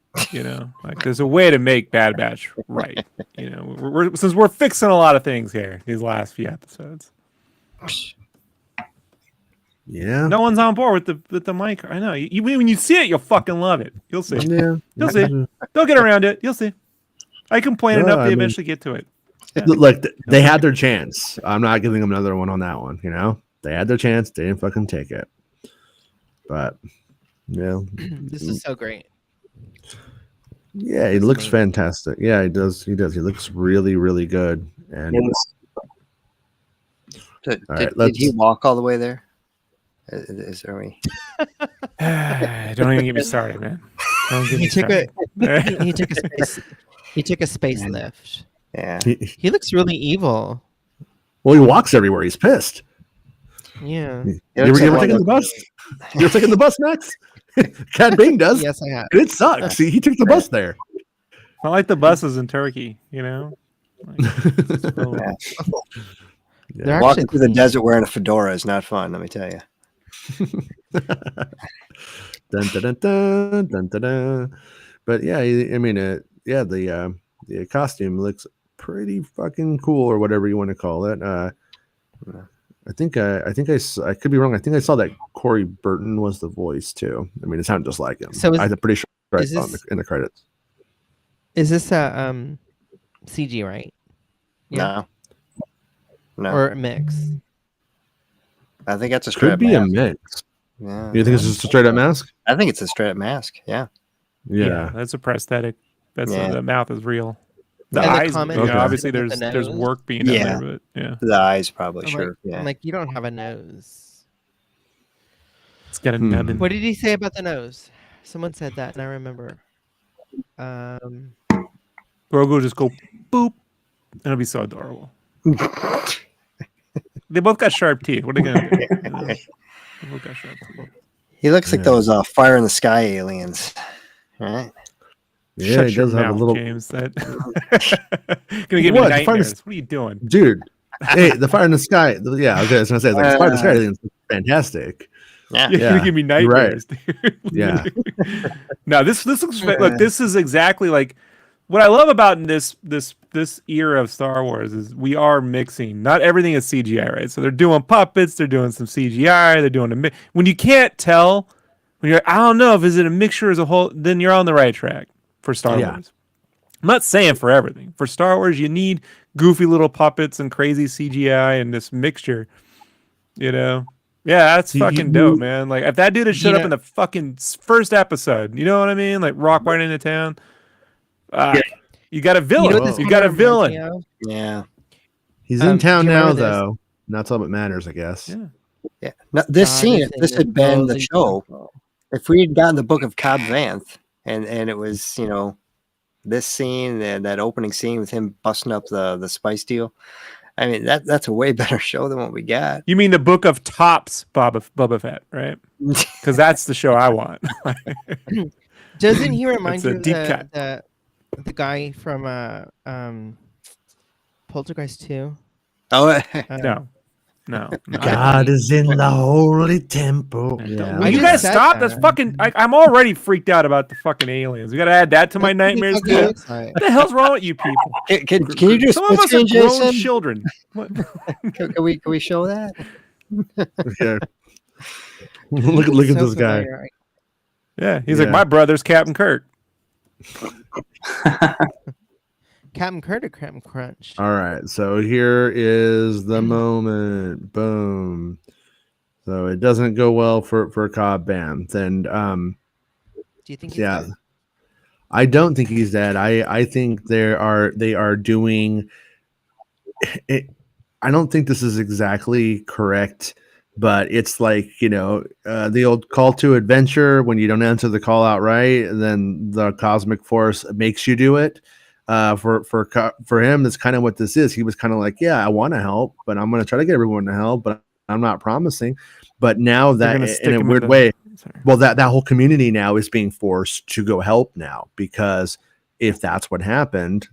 Like there's a way to make Bad Batch right. Since we're fixing a lot of things here these last few episodes. Yeah. No one's on board with the mic. I know. When you see it, you'll fucking love it. You'll see. Yeah. You'll see. They'll get around it. You'll see. I complain No, enough. I They mean- eventually get to it. Look, they had their chance. I'm not giving them another one on that one. You know, they had their chance. They didn't fucking take it. But yeah, This is so great. yeah, he That's looks amazing. fantastic. Yeah, he does. He does. He looks really, really good. And Did, All right, did he let's- walk all the way there? Is there any? Don't even get me started, man. Don't get me He took started. He took a space. He took a space lift. Yeah. He looks really evil. Well, he walks everywhere. He's pissed. Yeah. You It ever, looks you ever like taken one the bus? You ever taken the bus, Max? Cad Bane does. Yes, I have. And it sucks. He took the bus there. I like the buses in Turkey, you know? It's full. Yeah. They're Walking actually through the clean. desert wearing a fedora is not fun. Let me tell you. Dun, dun, dun, dun, dun, dun, dun. But yeah, I mean, the costume looks pretty fucking cool, or whatever you want to call it. I think I could be wrong. I think I saw that Corey Burton was the voice too. I mean, it sounded just like him. So I'm pretty sure I is saw this- in the credits. Is this a CG, right? Yeah. No. Or a mix? I think that's a straight Could up be a mask. mix. Yeah. You think it's just a straight up mask? I think it's a straight up mask. Yeah. Yeah. That's a prosthetic. That's Yeah. the mouth is real. The And the eyes, comment you know, Okay. obviously with the there's nose. work being done Yeah. there, but yeah, The eyes probably, I'm sure. like, Yeah. I'm like, you don't have a nose. it's got a nubbin. What did he say about the nose? Someone said that, and I remember. Grogu will just go boop, and it'll be so adorable. They both got sharp teeth. What are they gonna do? You know? They both got sharp teeth. He looks like Yeah. those fire in the sky aliens. Right? Yeah, Shut he your does have a mouth, little James. That gonna give me What? The fire in the nightmares. What are you doing? dude. Hey, the fire in the sky. Yeah, I was gonna say, like, the fire in the sky is fantastic. Yeah. You're Yeah, gonna give me you're right. nightmares, dude. Yeah. No, this looks look. This is exactly like what I love about this era of Star Wars is we are mixing. Not everything is CGI, right? So they're doing puppets, they're doing some CGI, they're doing when you can't tell, when you're I don't know if is it a mixture as a whole, then you're on the right track for Star Yeah. Wars. I'm not saying for everything. For Star Wars, you need goofy little puppets and crazy CGI and this mixture. You know. Yeah, that's fucking dope, man. Like if that dude had showed up in the fucking first episode, you know what I mean? Like rock right into town. You got a villain. what this You kinda got a reminds me villain. of? Yeah. He's in town do you now, remember this? though. And that's all that matters, I guess. Yeah. Yeah. No, this God scene, is if in this the had been the holy show, temple. if we had gotten the book of Cobb Vanth and it was, this scene and that opening scene with him busting up the spice deal, I mean that's a way better show than what we got. You mean the Book of Tops Boba Fett, right? Because that's the show I want. Doesn't he remind It's you a of deep cut. the guy from Poltergeist 2? Oh, No. God is in the holy temple. Yeah. I You just guys said stop. that. That's fucking. I'm already freaked out about the fucking aliens. We got to add that to my nightmares. Okay. Too. What the hell's wrong with you people? can you do a Some of split us are screen, grown Jason? children. What? Can we show that? Yeah. look at So this guy. familiar. Yeah, he's like Yeah. my brother's Captain Kirk. Captain Kirk or Captain Crunch? All right, so here is the moment. Boom. So it doesn't go well for Cobb Vanth, and Do you think? He's yeah, dead? I don't think he's dead. I think they are doing it. I don't think this is exactly correct, but it's like, the old call to adventure. When you don't answer the call outright, then the cosmic force makes you do it. For him, that's kind of what this is. He was kind of like, yeah, I want to help, but I'm going to try to get everyone to help, but I'm not promising. But now They're that, gonna stick in a him weird the- way, Sorry. well, that whole community now is being forced to go help now, because if that's what happened,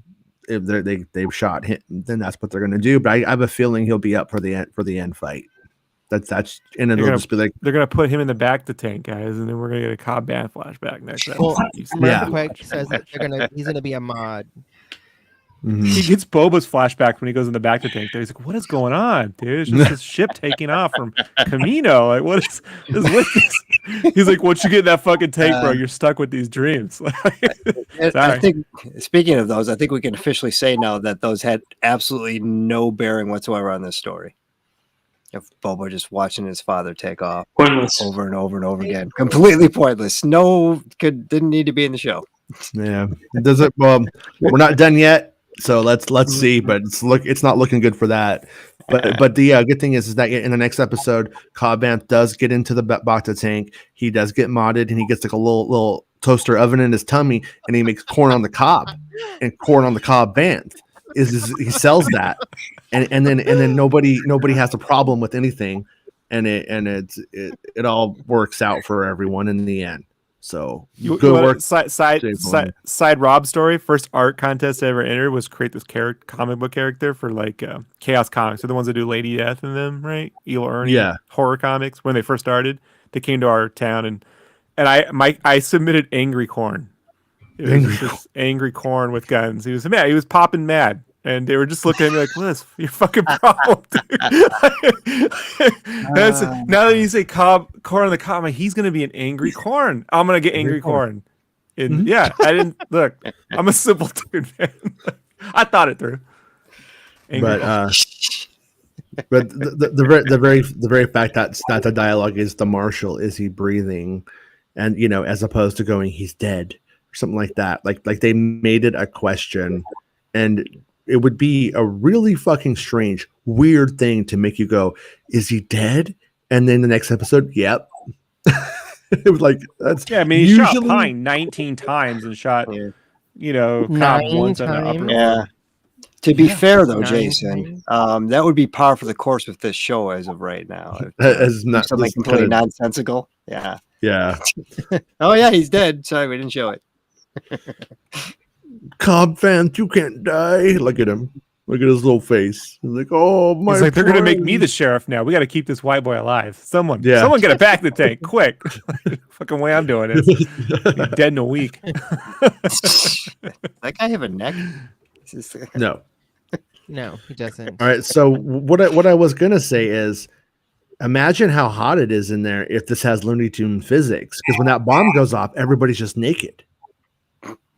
if they've shot him, then that's what they're going to do. But I have a feeling he'll be up for the end fight. That's and it'll gonna- just be like, They're gonna put him in the back to tank, guys, and then we're gonna get a Cobb Vanth flashback next. Well, Yeah. Quick says that he's gonna be a mod. He gets Boba's flashback when he goes in the back to tank there. He's like, "What is going on, dude? It's just this ship taking off from Camino. Like, what is with this?" He's like, "Once you get in that fucking tank, bro, you're stuck with these dreams." I think, speaking of those, I think we can officially say now that those had absolutely no bearing whatsoever on this story. If Boba just watching his father take off Pointless. over and over and over again, completely pointless. Didn't need to be in the show. Yeah, does it? Well, we're not done yet, so let's see. But it's not looking good for that. But the good thing is that in the next episode, Cobb Vanth does get into the Bacta tank. He does get modded, and he gets like a little toaster oven in his tummy, and he makes corn on the cob, and corn on the Cobb Vanth. He sells that, and then nobody has a problem with anything, and it all works out for everyone in the end. So good work. Side Rob story. First art contest I ever entered was create this comic book character for like Chaos Comics. They're the ones that do Lady Death in them, right? Eel Ernie, horror comics. When they first started, they came to our town and I submitted Angry Corn. It was just angry corn with guns. He was mad. He was popping mad. And they were just looking at me like, "What's your fucking problem, dude?" Now that you say corn on the cob, he's gonna be an angry corn. I'm gonna get angry corn. And I didn't look. I'm a simple dude, man. I thought it through. But the very fact that the dialogue is the Marshal, is he breathing, and as opposed to going, he's dead or something like that. Like they made it a question, and it would be a really fucking strange, weird thing to make you go, "Is he dead?" And then the next episode, yep. It was like, that's he shot Pine 19 times and shot, Cobb once on the upper. Yeah. To be fair, though, Jason, that would be par for the course with this show as of right now. As not something completely nonsensical. Yeah. Yeah. Oh yeah, he's dead. Sorry, we didn't show it. Cobb Vanth, you can't die. Look at him. Look at his little face. He's like, "Oh my!" He's like, "They're gonna make me the sheriff now. We got to keep this white boy alive. Someone get it back in the tank, quick!" Fucking way I'm doing it. He's dead in a week. That guy have a neck? No, he doesn't. All right. So what I was gonna say is, imagine how hot it is in there if this has Looney Tune physics. Because when that bomb goes off, everybody's just naked.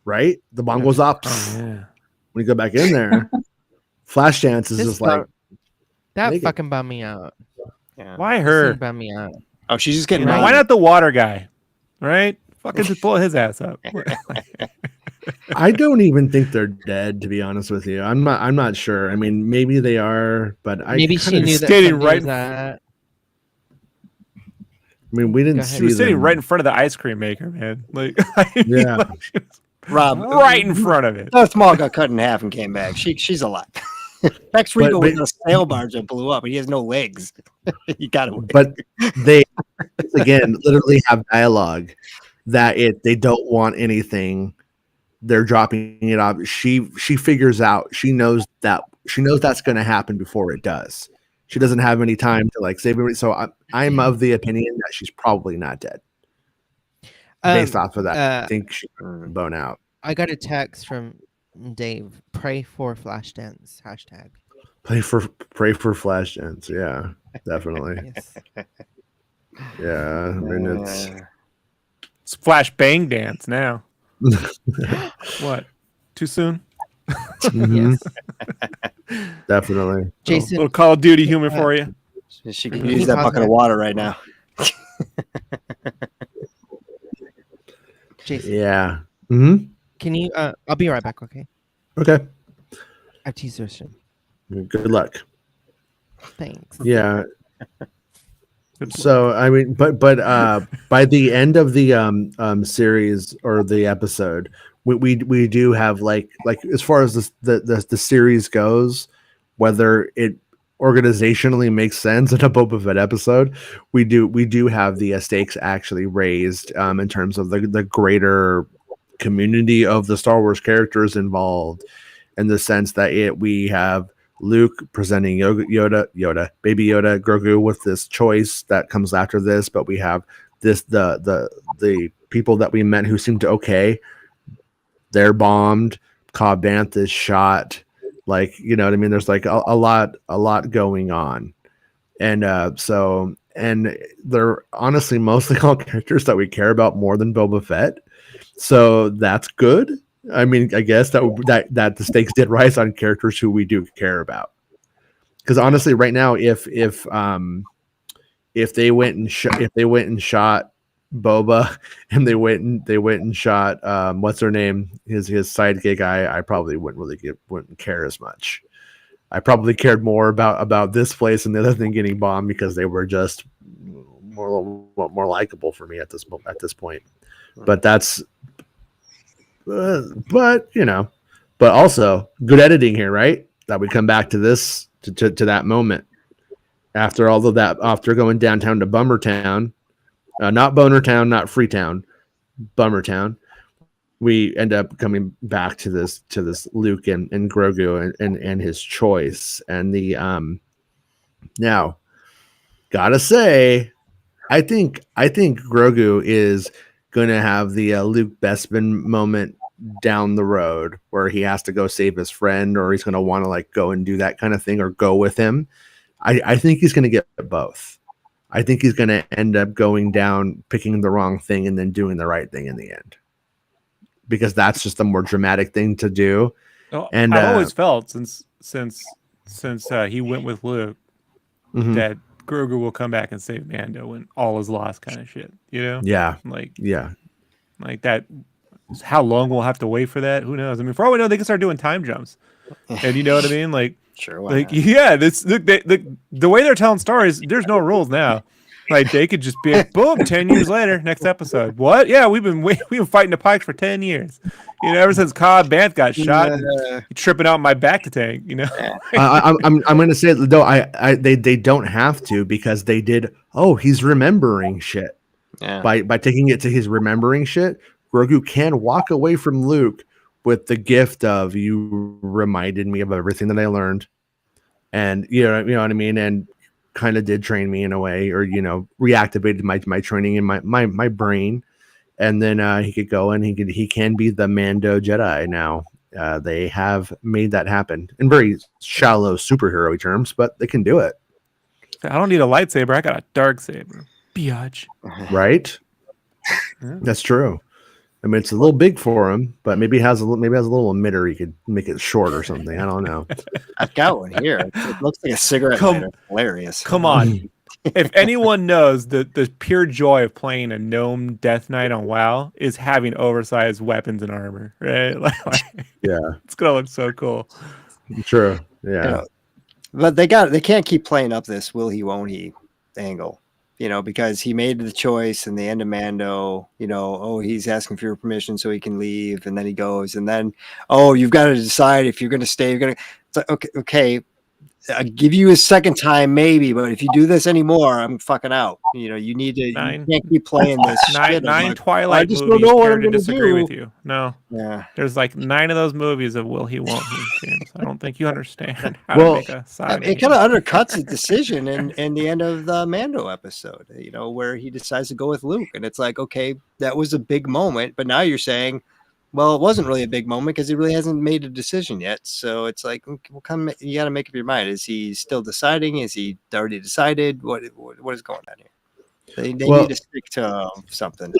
Right? The bomb goes off. Oh, yeah. When you go back in there, Flashdance is just like that naked. fucking bummed me out. Yeah. Why her? Bummed me out. Oh, she's just getting. Why not the water guy? Right? Fucking just pull his ass up. I don't even think they're dead, to be honest with you. I'm not sure. I mean, maybe they are, but maybe she knew that. I mean, we didn't see. She was sitting right in front of the ice cream maker, man. Like, Rob, right in front of it. Darth Maul got cut in half and came back. She's alive. Max Rebo was a sail barge that blew up, and he has no legs. He got away. But they again literally have dialogue that they don't want anything. They're dropping it off. She figures out. She knows that's going to happen before it does. She doesn't have any time to like save everybody. So I'm of the opinion that she's probably not dead. Based off of that, I think she's bone out. I got a text from Dave. Pray for Flashdance. #. Pray for Flashdance. Yeah, definitely. Yeah, I mean it's Flash Bang Dance now. What? Too soon? Yes. Definitely. Jason, little Call of Duty humor for you. She can use that bucket of water right now. Jason. Yeah. Mm-hmm. Can you? I'll be right back. Okay. Okay. I have teasers. Good luck. Thanks. Yeah. So I mean, but by the end of the series or the episode, we do have like as far as the series goes, whether it organizationally makes sense in a Boba Fett episode, we do have the stakes actually raised in terms of the greater community of the Star Wars characters involved, in the sense that we have Luke presenting baby Yoda, Grogu with this choice that comes after this, but we have the people that we met who seemed to they're bombed. Cobb Vanth is shot. Like, you know what I mean? There's like a lot going on. And and they're honestly mostly all characters that we care about more than Boba Fett. So that's good. I mean, I guess that the stakes did rise on characters who we do care about. Because honestly, right now, if they went and shot Boba and they went and shot what's her name, his sidekick, I probably wouldn't care as much. I probably cared more about this place and the other thing getting bombed because they were just more likable for me at this point. But that's but you know, but also good editing here, right? That we come back to this to that moment after all of that, after going downtown to Bummertown, not Bonertown, not Freetown, Bummertown. We end up coming back to this Luke and Grogu and his choice. And the now gotta say, I think Grogu is gonna have the Luke Bespin moment down the road where he has to go save his friend, or he's gonna want to like go and do that kind of thing or go with him. I think he's gonna get both. I think he's gonna end up going down, picking the wrong thing, and then doing the right thing in the end. Because that's just a more dramatic thing to do. Oh, And I've always felt since he went with Luke that Grogu will come back and save Mando when all is lost, kind of shit. You know? Yeah. Like that. How long we'll have to wait for that? Who knows? I mean, for all we know, they can start doing time jumps, and you know what I mean? Like, Sure. like yeah, this the way they're telling stories. There's no rules now. Like they could just be like, boom, 10 years later, next episode. What? Yeah, we've been fighting the Pikes for 10 years. You know, ever since Cobb Vanth got shot, tripping out my back tank. You know, I'm going to say though, they don't have to because they did. Oh, he's remembering shit. Yeah. By taking it to his remembering shit, Grogu can walk away from Luke with the gift of you reminded me of everything that I learned, and you know what I mean, and kind of did train me in a way, or you know, reactivated my training in my brain, and then he could go and he can be the Mando Jedi now. They have made that happen in very shallow superhero terms, but they can do it. I don't need a lightsaber. I got a dark saber. Biatch. Right? Yeah. That's true. I mean, it's a little big for him, but maybe it has a little emitter. You could make it short or something. I don't know. I've got one here. It looks like a cigarette lighter. Hilarious. Come on. If anyone knows the pure joy of playing a gnome Death Knight on WoW is having oversized weapons and armor, right? Yeah, it's gonna look so cool. True. Yeah. You know, but they can't keep playing up this will he won't he angle. You know, because he made the choice in the end of Mando, you know, oh, he's asking for your permission so he can leave. And then he goes, and then, oh, you've got to decide if you're going to stay. It's like, okay, I'll give you a second time, maybe, but if you do this anymore, I'm fucking out. You know, you can't keep playing this. Nine Twilight I just movies don't know what I'm to going to disagree do with you. No. Yeah. There's like 9 of those movies of will he, won't he, James. I don't think you understand how to make a side. It kind of undercuts his decision in the end of the Mando episode, you know, where he decides to go with Luke. And it's like, okay, that was a big moment. But now you're saying, well, it wasn't really a big moment because he really hasn't made a decision yet. So it's like, well, you got to make up your mind. Is he still deciding? Is he already decided? What is going on here? They need to stick to something.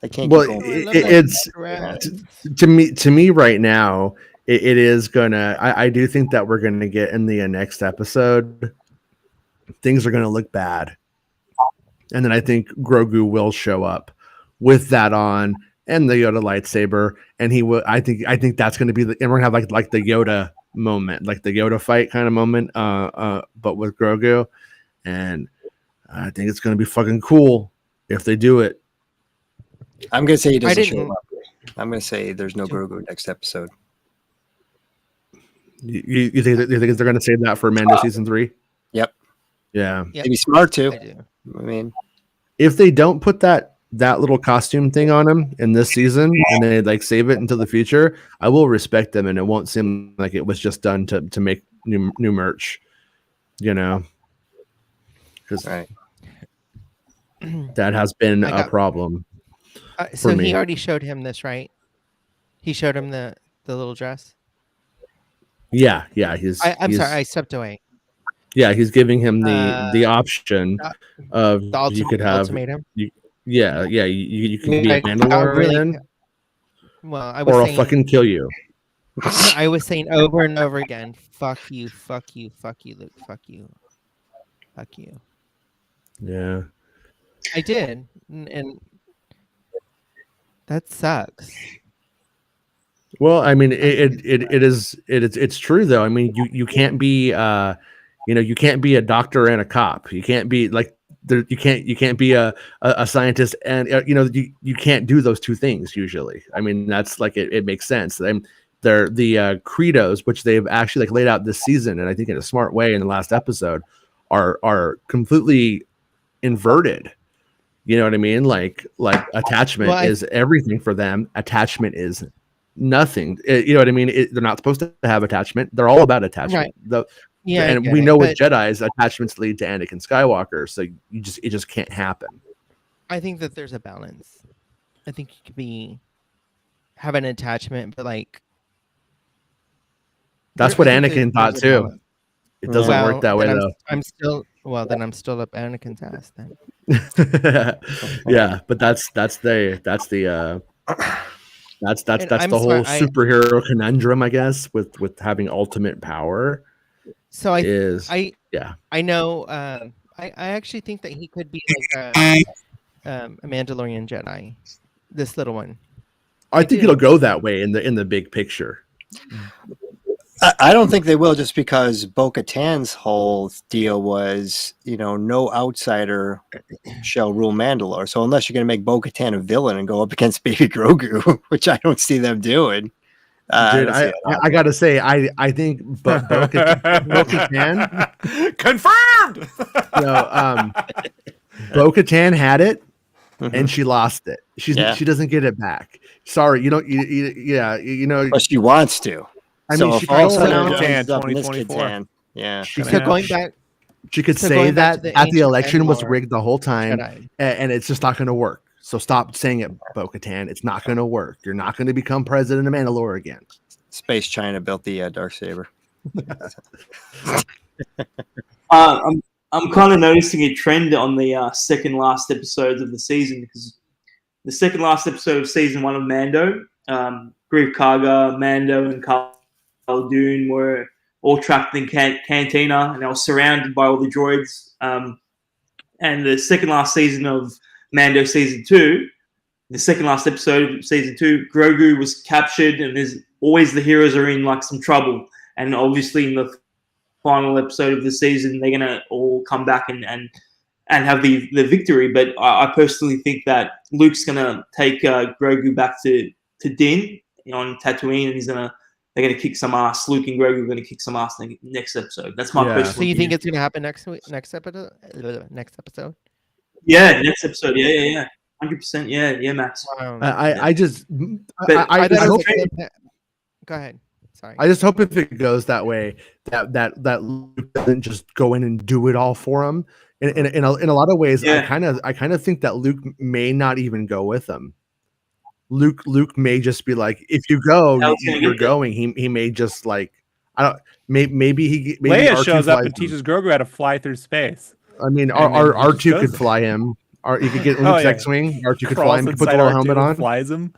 They can't. Well, keep going. to me right now, it is gonna. I do think that we're gonna get in the next episode. Things are gonna look bad, and then I think Grogu will show up with that on. And the Yoda lightsaber, and he will. I think that's going to be and we're gonna have like the Yoda moment, like the Yoda fight kind of moment, but with Grogu, and I think it's going to be fucking cool if they do it. I'm going to say he doesn't show up. I'm going to say there's no Grogu next episode. You think they're going to save that for Mando season 3? Yep. Yeah. They'd be smart too. I mean, if they don't put that little costume thing on him in this season and they like save it until the future, I will respect them, and it won't seem like it was just done to make new merch, you know, because that has been a problem. So for me. he already showed him this, right? He showed him the little dress. Yeah, I'm he's sorry, I stepped away. yeah, he's giving him the option Uh, of The you could have ultimatum. you, you can be a I got really Mandalorian well. I was or I'll saying fucking kill you. I was saying over and over again, fuck you, fuck you, fuck you, Luke, fuck you, fuck you. Yeah. I did, and that sucks. Well, I mean, it's true though. I mean, you can't be you can't be a doctor and a cop. You can't be like you can't be a scientist and you can't do those two things usually. I mean, that's like it makes sense. They're the credos which they've actually like laid out this season, and I think in a smart way in the last episode are completely inverted. You know what I mean? Like attachment Well, is everything for them. Attachment is nothing. You know what I mean? They're not supposed to have attachment. They're all about attachment. Yeah, I And get we it, know with but Jedi's attachments lead to Anakin Skywalker. So it just can't happen. I think that there's a balance. I think you could have an attachment, but like That's what I think Anakin thought there's a too. balance. It doesn't work that way then though. then I'm still up Anakin's ass then. Yeah, but that's the And I'm the whole smart. superhero conundrum, I guess, with having ultimate power. So I Yeah. I know. I actually think that he could be like a Mandalorian Jedi. This little one. I think it'll go that way in the big picture. I don't think they will, just because Bo-Katan's whole deal was, no outsider shall rule Mandalore. So unless you're going to make Bo-Katan a villain and go up against Baby Grogu, which I don't see them doing. Dude, I gotta say, I think Bo-Katan confirmed. Bo-Katan had it, Mhm. and she lost it. She doesn't get it back. Sorry, But she wants to. I So mean, if she all of a could sudden go it around- ends up in this 2024. Katan, yeah. She So could, going back, she could so say going back that to the the ancient election was Mandalore rigged the whole time, Jedi. and it's just not going to work. So stop saying it, Bo-Katan. It's not going to work. You're not going to become president of Mandalore again. Space China built the Darksaber. I'm kind of noticing a trend on the second last episodes of the season, because the second last episode of season 1 of Mando, Grief Karga, Mando, and Khal Dune were all trapped in Cantina, and they were surrounded by all the droids. And the second last season of Mando season 2, the second last episode of season 2, Grogu was captured, and there's always the heroes are in like some trouble. And obviously in the final episode of the season, they're gonna all come back and have the victory. But I personally think that Luke's gonna take Grogu back to Din on Tatooine, and they're gonna kick some ass. Luke and Grogu are gonna kick some ass next episode. That's my personal. So you think opinion. it's gonna happen next episode? Next episode? Yeah, next episode. Yeah. 100%. Yeah, Max. Wow. I just But I thought it hope, was a clip. Go ahead. Sorry. I just hope if it goes that way, that Luke doesn't just go in and do it all for him. In a lot of ways, Yeah. I kind of think that Luke may not even go with him. Luke may just be like, if you go, you're going. He may just like, I don't. Maybe Leia R2 shows up flies and him. teaches Grogu how to fly through space. I mean, And then he R2 just could goes fly him. Or you could get Oh, Luke's yeah. X-wing. R2 could fly Crawls him. Put the inside little R2 helmet and on. flies him.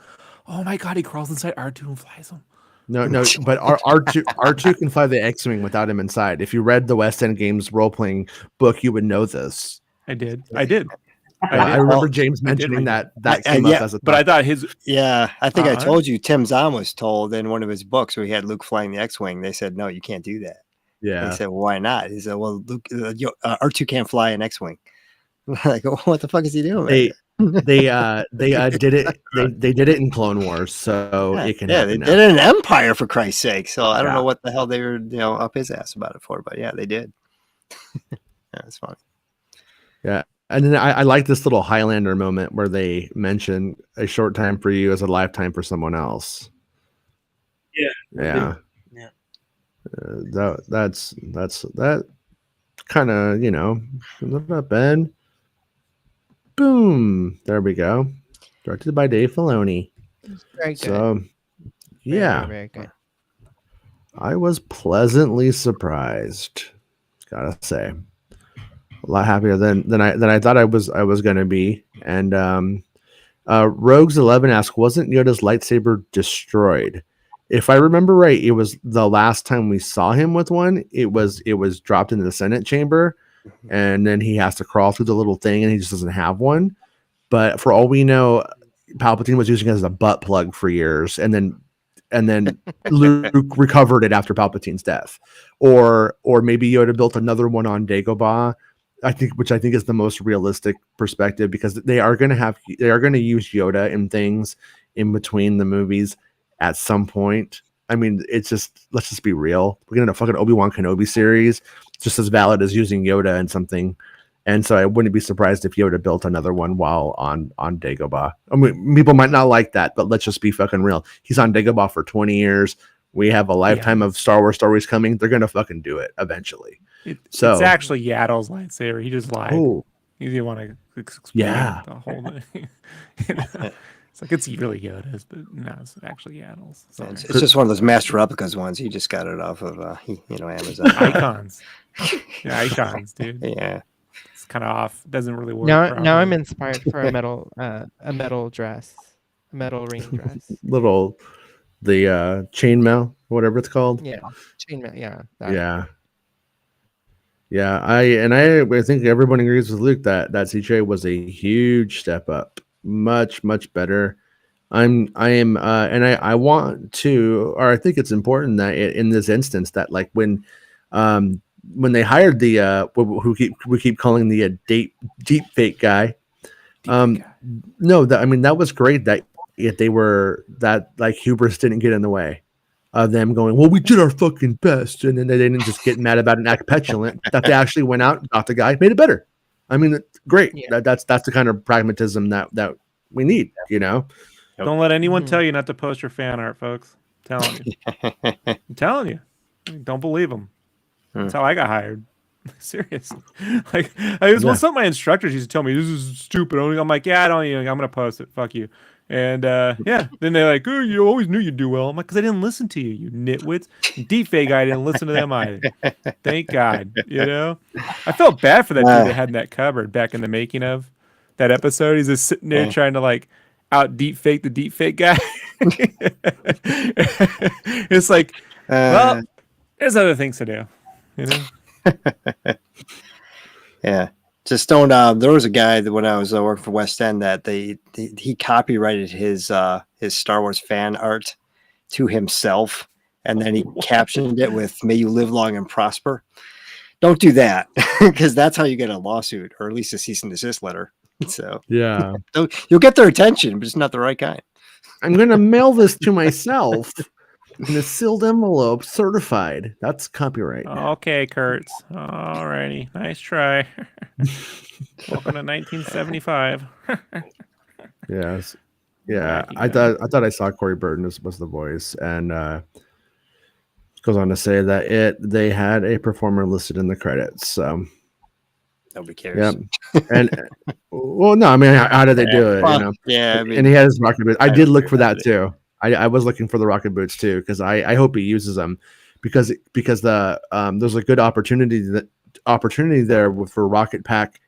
Oh my god, he crawls inside R2 and flies him. No, but R2 can fly the X-wing without him inside. If you read the West End Games role-playing book, you would know this. I did. I remember James mentioning that came up as a but I thought his Yeah, I think I Uh-huh. told you Tim Zahn was told in one of his books where he had Luke flying the X-wing. They said, no, you can't do that. yeah. He said, well, why not? He said, well, Luke, R2 can't fly an X-wing. Like, what the fuck is he doing? They did it. They did it in Clone Wars, so it can they happen. did it in Empire, for Christ's sake. So I don't Yeah. know what the hell they were, up his ass about it for, but yeah, they did. Yeah, it's funny. Yeah, and then I like this little Highlander moment where they mention a short time for you as a lifetime for someone else. Yeah. Yeah. That's that kind of not bad. Boom! There we go. Directed by Dave Filoni. Very good. So, Very, yeah. very good. I was pleasantly surprised. Gotta say, a lot happier than I thought I was gonna be. And Rogues 11 asks, wasn't Yoda's lightsaber destroyed? If I remember right, it was the last time we saw him with one. It was dropped into the Senate chamber, and then he has to crawl through the little thing, and he just doesn't have one. But for all we know, Palpatine was using it as a butt plug for years, and then Luke recovered it after Palpatine's death, or maybe Yoda built another one on Dagobah. Which I think is the most realistic perspective, because they are going to use Yoda in things in between the movies at some point. I mean, let's just be real. We're getting a fucking Obi-Wan Kenobi series, just as valid as using Yoda in something. And so I wouldn't be surprised if Yoda built another one while on Dagobah. I mean, people might not like that, but let's just be fucking real. He's on Dagobah for 20 years. We have a lifetime of Star Wars stories coming. They're going to fucking do it eventually. It's actually Yaddle's lightsaber. He just lied. Oh, He didn't want to explain the whole thing. It's like, it's really Yoda's, but no, it's actually Yaddle's. It's just one of those master replicas ones. He just got it off of Amazon. Icons. Yeah, icons, dude. Yeah. It's kind of off. Doesn't really work. Now I'm inspired for a metal dress, a metal ring dress. The chainmail, whatever it's called. Yeah, chainmail. Yeah. Yeah, I think everyone agrees with Luke that CJ was a huge step up, much better. I want to, or I think it's important that in this instance that, like, when they hired the we keep calling the deepfake guy, that was great that like hubris didn't get in the way of them going, well, we did our fucking best, and then they didn't just get mad about it and act petulant. That they actually went out, got the guy, made it better. I mean, great. Yeah. That's the kind of pragmatism that we need. Don't let anyone tell you not to post your fan art, folks. I'm telling you. I'm telling you. Don't believe them. That's how I got hired. Seriously. Like, some of my instructors used to tell me, this is stupid. I'm like, yeah, I'm gonna post it. Fuck you. And then they're like, oh, you always knew you'd do well. I'm like, because I didn't listen to you nitwits. Deepfake guy didn't listen to them either. Thank God. I felt bad for that dude that had in that cupboard back in the making of that episode. He's just sitting there trying to like out deepfake the deepfake guy. It's like, well, there's other things to do. Yeah. Just don't. There was a guy that when I was working for West End that he copyrighted his Star Wars fan art to himself, and then he captioned it with "May you live long and prosper." Don't do that, because that's how you get a lawsuit, or at least a cease and desist letter. So yeah, you'll get their attention, but it's not the right kind. I'm gonna mail this to myself in a sealed envelope, certified. That's copyright. Okay, Kurtz. Alrighty, nice try. Welcome to 1975. Yes, yeah. I thought I saw Corey Burton was the voice, and goes on to say that they had a performer listed in the credits. So nobody cares. Yeah, and well, no, I mean, how did they do it? Well, yeah, I mean, and he had his rocket boots. I did look for that too. I was looking for the rocket boots too, because I hope he uses them, because the there's a good opportunity there for rocket pack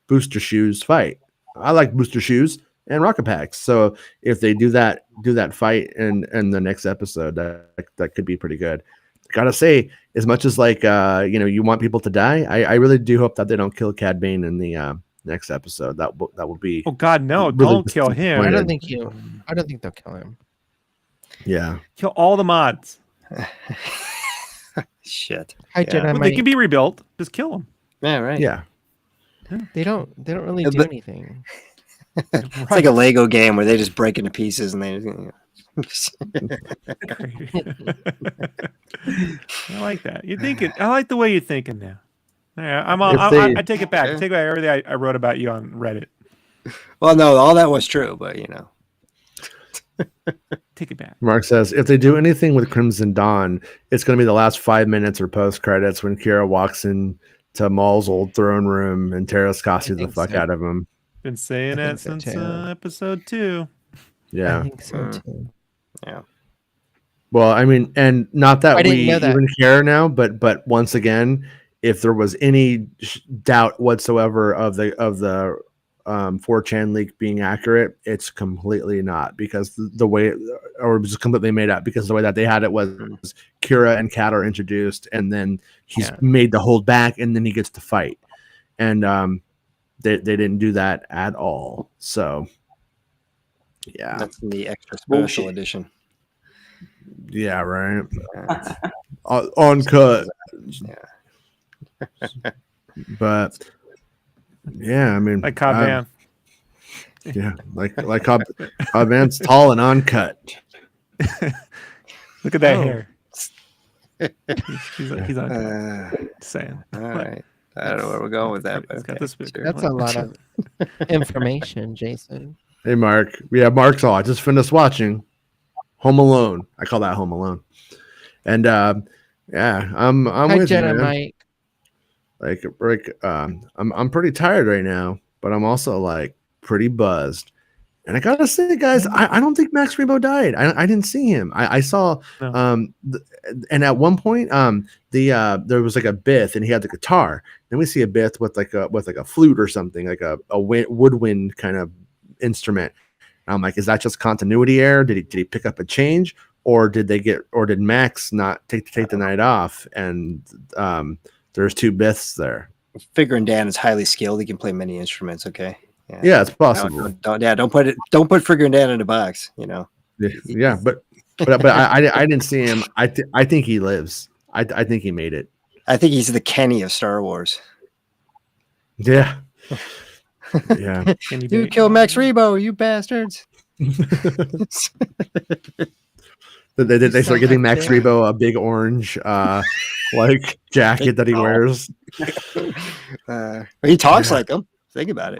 booster shoes fight. I like booster shoes and rocket packs, so if they do that fight in the next episode, that could be pretty good. Gotta say, as much as like you want people to die, I really do hope that they don't kill Cad Bane in the next episode. That will be. Oh God, no! Really don't kill him. I don't think they'll kill him. Yeah. Kill all the mods. Shit. They can be rebuilt. Just kill them. Yeah, right. Yeah. They don't really do anything. It's like a Lego game where they just break into pieces and they. I like that. You think it. I like the way you're thinking now. Yeah, I take it back. I take back everything I wrote about you on Reddit. Well, no, all that was true, but Take it back. Mark says, if they do anything with Crimson Dawn, it's going to be the last 5 minutes or post credits when Kira walks into Maul's old throne room and Terrace Cossie the fuck out of him. Been saying that since episode 2. Yeah. I think so too. Yeah. Well, I mean, and not that I didn't we know that. even care now, but once again, if there was any doubt whatsoever of the 4chan leak being accurate, it's completely not, because the way, or it was completely made up, because the way that they had it was Kira and Cad are introduced, and then he's made to hold back, and then he gets to fight, and they didn't do that at all. So yeah, That's in the extra special edition. yeah, right. Uncut. But yeah, I mean, Like Cobb Vanth. Yeah, like Cobb Vanth's tall and uncut. Look at that hair. He's uncut. Just saying. All right. I don't know where we're going with that, but He's got the speaker. That's a lot of information, Jason. Hey, Mark. Yeah, Mark's all. I just finished watching Home Alone. I call that Home Alone. And yeah, I'm Hi, with you, Jedi man. Mike. Like, I'm pretty tired right now, but I'm also like pretty buzzed. And I gotta say, guys, I don't think Max Rebo died. I didn't see him. I saw and at one point there was like a Bith, and he had the guitar. Then we see a Bith with like a flute or something, like a woodwind kind of instrument. And I'm like, is that just continuity error? Did he pick up a change, or did Max not take the night off? And there's two Biths there. Figuring Dan is highly skilled. He can play many instruments. Okay. Yeah, it's possible. Don't put Figuring Dan in a box. You know. Yeah, but I didn't see him. I think he lives. I think he made it. I think he's the Kenny of Star Wars. Yeah. Yeah. You killed Max Rebo, you bastards. They start giving Max Rebo a big orange like jacket that he wears. He talks like him. Think about it.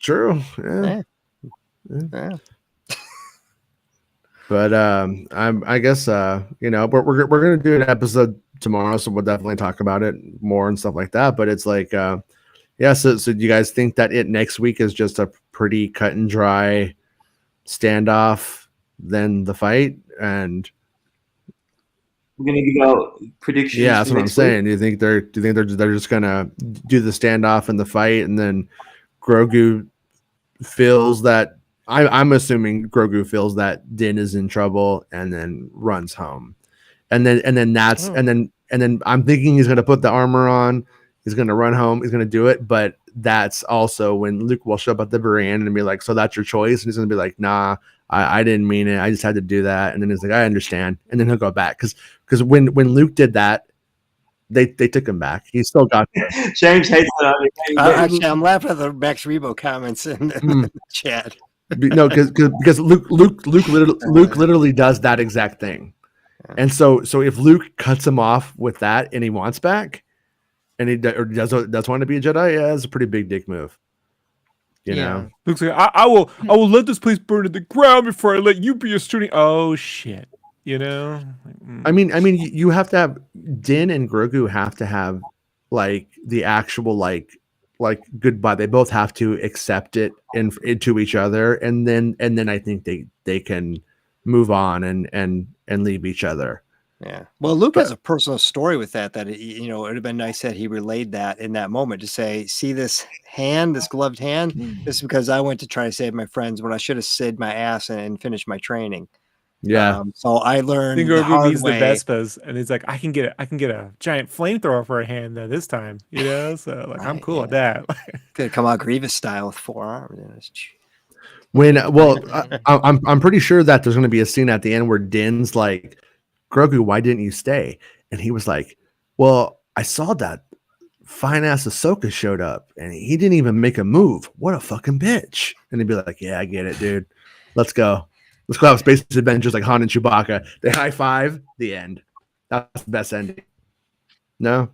True. Yeah. But I guess you know, we're gonna do an episode tomorrow, so we'll definitely talk about it more and stuff like that. But it's like yeah, so do you guys think that it next week is just a pretty cut and dry standoff than the fight? And we're gonna give out predictions. Yeah, that's what I'm saying. Do you think they're just gonna do the standoff and the fight, and then Grogu feels that I'm assuming Grogu feels that Din is in trouble and then runs home, and then I'm thinking he's gonna put the armor on, he's gonna run home, he's gonna do it, but that's also when Luke will show up at the very end and be like, so that's your choice, and he's gonna be like, nah, I didn't mean it, I just had to do that, and then he's like, I understand, and then he'll go back because when Luke did that, they took him back. He still got James hates that. Actually, I'm laughing at the Max Rebo comments in the chat. No, because Luke literally does that exact thing, and so if Luke cuts him off with that and he wants back, and he does want to be a Jedi, yeah, it's a pretty big dick move. You know, Luke's like, I will let this place burn to the ground before I let you be a student. Oh shit. You know, I mean, you have to have Din and Grogu have to have like the actual like goodbye. They both have to accept it into each other, and then I think they can move on and leave each other. Yeah. Well, Luke has a personal story with that you know, it would have been nice that he relayed that in that moment to say, see this hand, this gloved hand. This is because I went to try to save my friends when I should have saved my ass and finished my training. Yeah. So I learned the Grogu hard needs way. the Vespas, and he's like, I can get a giant flamethrower for a hand this time, you know. So like, I'm cool with that. Could come out Grievous style with 4 arms. I'm pretty sure that there's going to be a scene at the end where Din's like, Grogu, why didn't you stay? And he was like, well, I saw that fine ass Ahsoka showed up, and he didn't even make a move. What a fucking bitch! And he'd be like, yeah, I get it, dude. Let's go. Let's go have space adventures like Han and Chewbacca. They high five. The end. That's the best ending. No,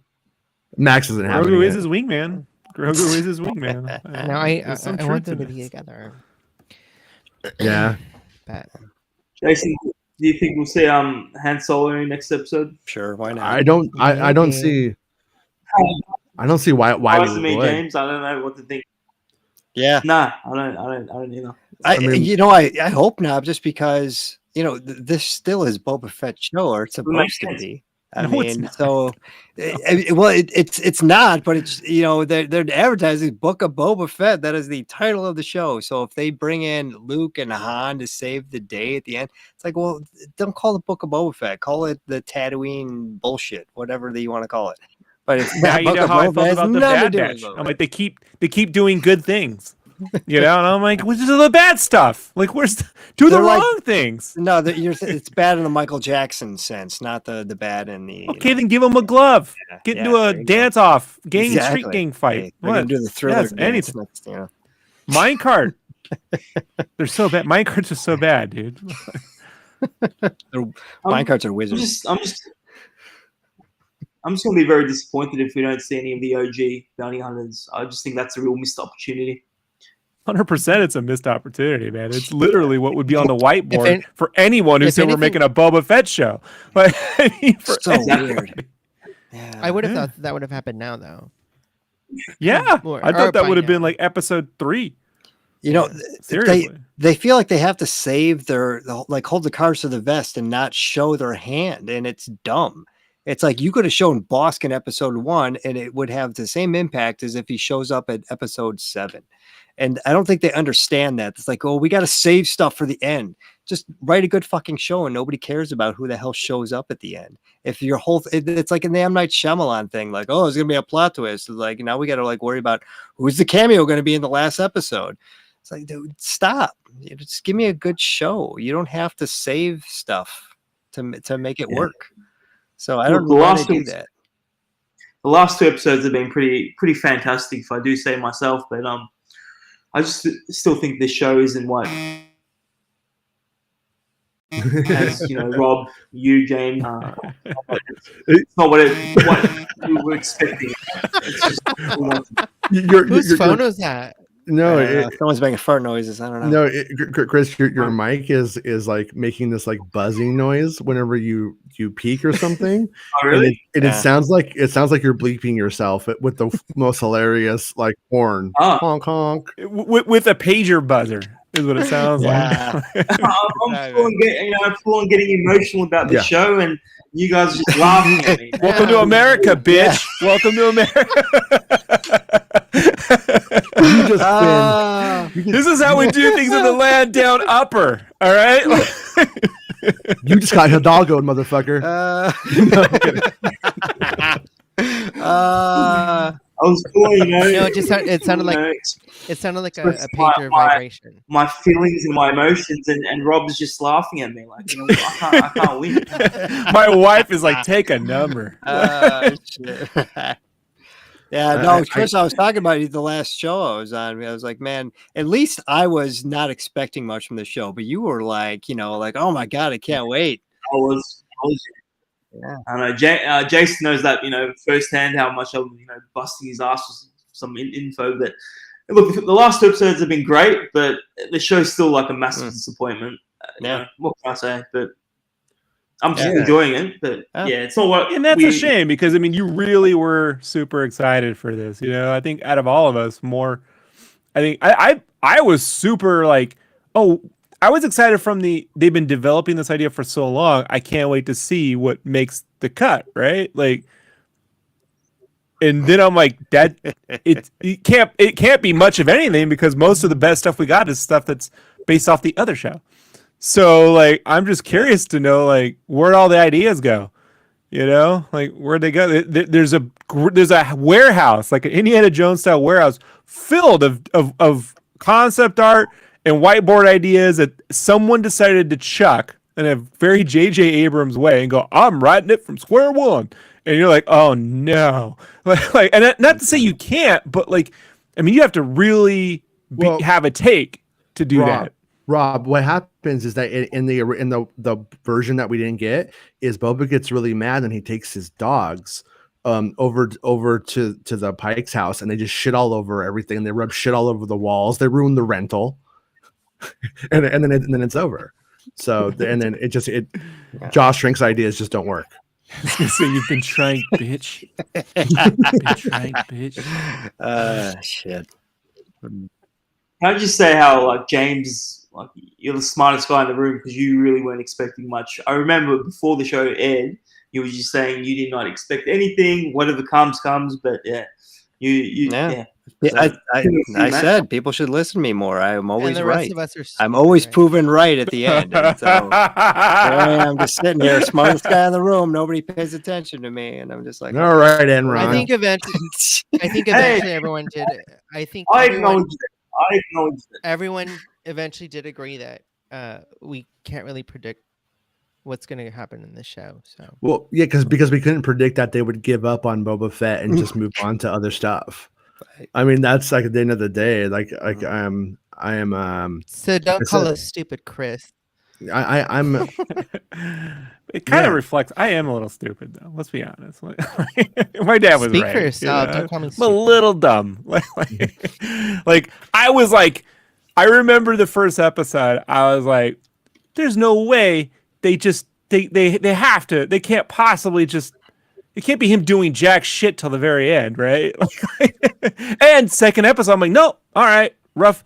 Max isn't having it. Grogu is his wingman. Grogu is his wingman. No, I want them to be together. Yeah. But Jason, do you think we'll see Han Solo in next episode? Sure, why not? I don't see why Why we me, would. James? I don't know what to think. Yeah. Nah, I don't either. I mean, you know, I hope not, just because this still is Boba Fett show, or it's supposed to be. I No, it's mean, not. so it's not, but it's they're advertising Book of Boba Fett. That is the title of the show. So if they bring in Luke and Han to save the day at the end, it's like, well, don't call it Book of Boba Fett. Call it the Tatooine bullshit, whatever that you want to call it. But it's Now not you Book know of how I Boba felt Fett. about It's the nothing to Bad do with Batch. Boba I'm like, they keep doing good things, and I'm like, which is the bad stuff? Like, do the They're like- wrong things? No, it's bad in the Michael Jackson sense, not the bad in the. Okay, then give them a glove. Get into a there you go. dance-off, street Exactly. gang fight. Hey, they're gonna do the Thriller Yes, dance anything. next, Minecart. They're so bad. Minecarts are so bad, dude. Minecarts are wizards. I'm just gonna be very disappointed if we don't see any of the OG bounty hunters. I just think that's a real missed opportunity. 100%, it's a missed opportunity, man. It's literally what would be on the whiteboard If for anyone who if said we're anything- making a Boba Fett show. Like, I mean, for So Exactly. weird. Yeah. I would have Yeah. thought that would have happened now, though. yeah, Or- I or thought that by would have been now. like episode 3. Seriously. they feel like they have to save like hold the cards to the vest and not show their hand, and it's dumb. It's like you could have shown Bosk in episode 1 and it would have the same impact as if he shows up at episode 7. And I don't think they understand that. It's like, oh, we got to save stuff for the end. Just write a good fucking show and nobody cares about who the hell shows up at the end. If your whole it's like in the M. Night Shyamalan thing, like, oh, it's gonna be a plot twist. It's like now we got to like worry about who's the cameo going to be in the last episode. It's like, dude, stop. Just give me a good show. You don't have to save stuff to make it work. So I don't know why they do that. The last 2 episodes have been pretty fantastic, if I do say myself. But I just still think this show isn't what, as Rob, you, James, it's not what you were expecting. It's just Whose phone was that? No, Someone's making fart noises. I don't know. no, Chris, your mic is like making this like buzzing noise whenever you peek or something. Oh, really? And Yeah. it sounds like you're bleeping yourself with the most hilarious like horn. Oh. Honk honk. With a pager buzzer is what it sounds Yeah. like. I'm full on getting emotional about the Yeah. show, and you guys are just laughing at me. Welcome to America, bitch. Welcome to America. You just This is how we do things in the land down upper. All right. you just got Hidalgo'd, motherfucker. I was cool, No, it sounded like it sounded like a express pager my- vibration. my feelings and my emotions, and Rob's just laughing at me like, I can't win. My wife is like, take a number. Shit. Yeah, no, Chris, I was talking about it the last show I was on. I was like, man, at least I was not expecting much from the show, but you were like, like, oh my God, I can't wait. I was. Yeah. I know. Jason knows that firsthand how much I was busting his ass with some info. But look, the last 2 episodes have been great, but the show's still like a massive disappointment. Yeah. What can I say? But I'm just Yeah. enjoying it. But Yeah. it's not what. And that's a shame because I mean, you really were super excited for this. I think out of all of us, I was super like, oh, I was excited they've been developing this idea for so long. I can't wait to see what makes the cut, right? Like, and then I'm like, that it can't be much of anything because most of the best stuff we got is stuff that's based off the other show. So like, I'm just curious to know like where'd all the ideas go, like where'd they go? There's a warehouse, like an Indiana Jones style warehouse filled of concept art and whiteboard ideas that someone decided to chuck in a very J.J. Abrams way and go, I'm writing it from square one. And you're like, oh no. Like, and not to say you can't, but like, I mean, you have to really have a take to do that. Rob, what happens is that in the version that we didn't get is Boba gets really mad and he takes his dogs over to the Pike's house and they just shit all over everything. They rub shit all over the walls. They ruin the rental. and then it's over. So and then Josh Shrink's ideas just don't work. I was gonna say you've been trying, bitch. Been trying, bitch. Shit. Can I just say how like James like you're the smartest guy in the room because you really weren't expecting much. I remember before the show aired, you were just saying you did not expect anything. Whatever comes. But yeah, Yeah. So, I said people should listen to me more. I'm And always the rest right. of us are I'm stupid, always right? proven right at the end. And so there I am, just sitting here, smartest guy in the room. Nobody pays attention to me, and I'm just like, All right, Enron. I think eventually everyone did it. I think I everyone acknowledge it. everyone eventually did agree that we can't really predict what's going to happen in the show. So Well, yeah, because we couldn't predict that they would give up on Boba Fett and just move on to other stuff. I mean, that's like at the end of the day, like I am so don't I call said- us stupid, Chris. I'm It kind of Yeah. reflects. I am a little stupid, though. Let's be honest. My dad was Speak right. for yourself. You know? Don't call me I'm a stupid. little dumb. Like I was like, I remember the first episode. I was like, "There's no way they just they have to. They can't possibly just. It can't be him doing jack shit till the very end, right?" And second episode, I'm like, "No, all right, rough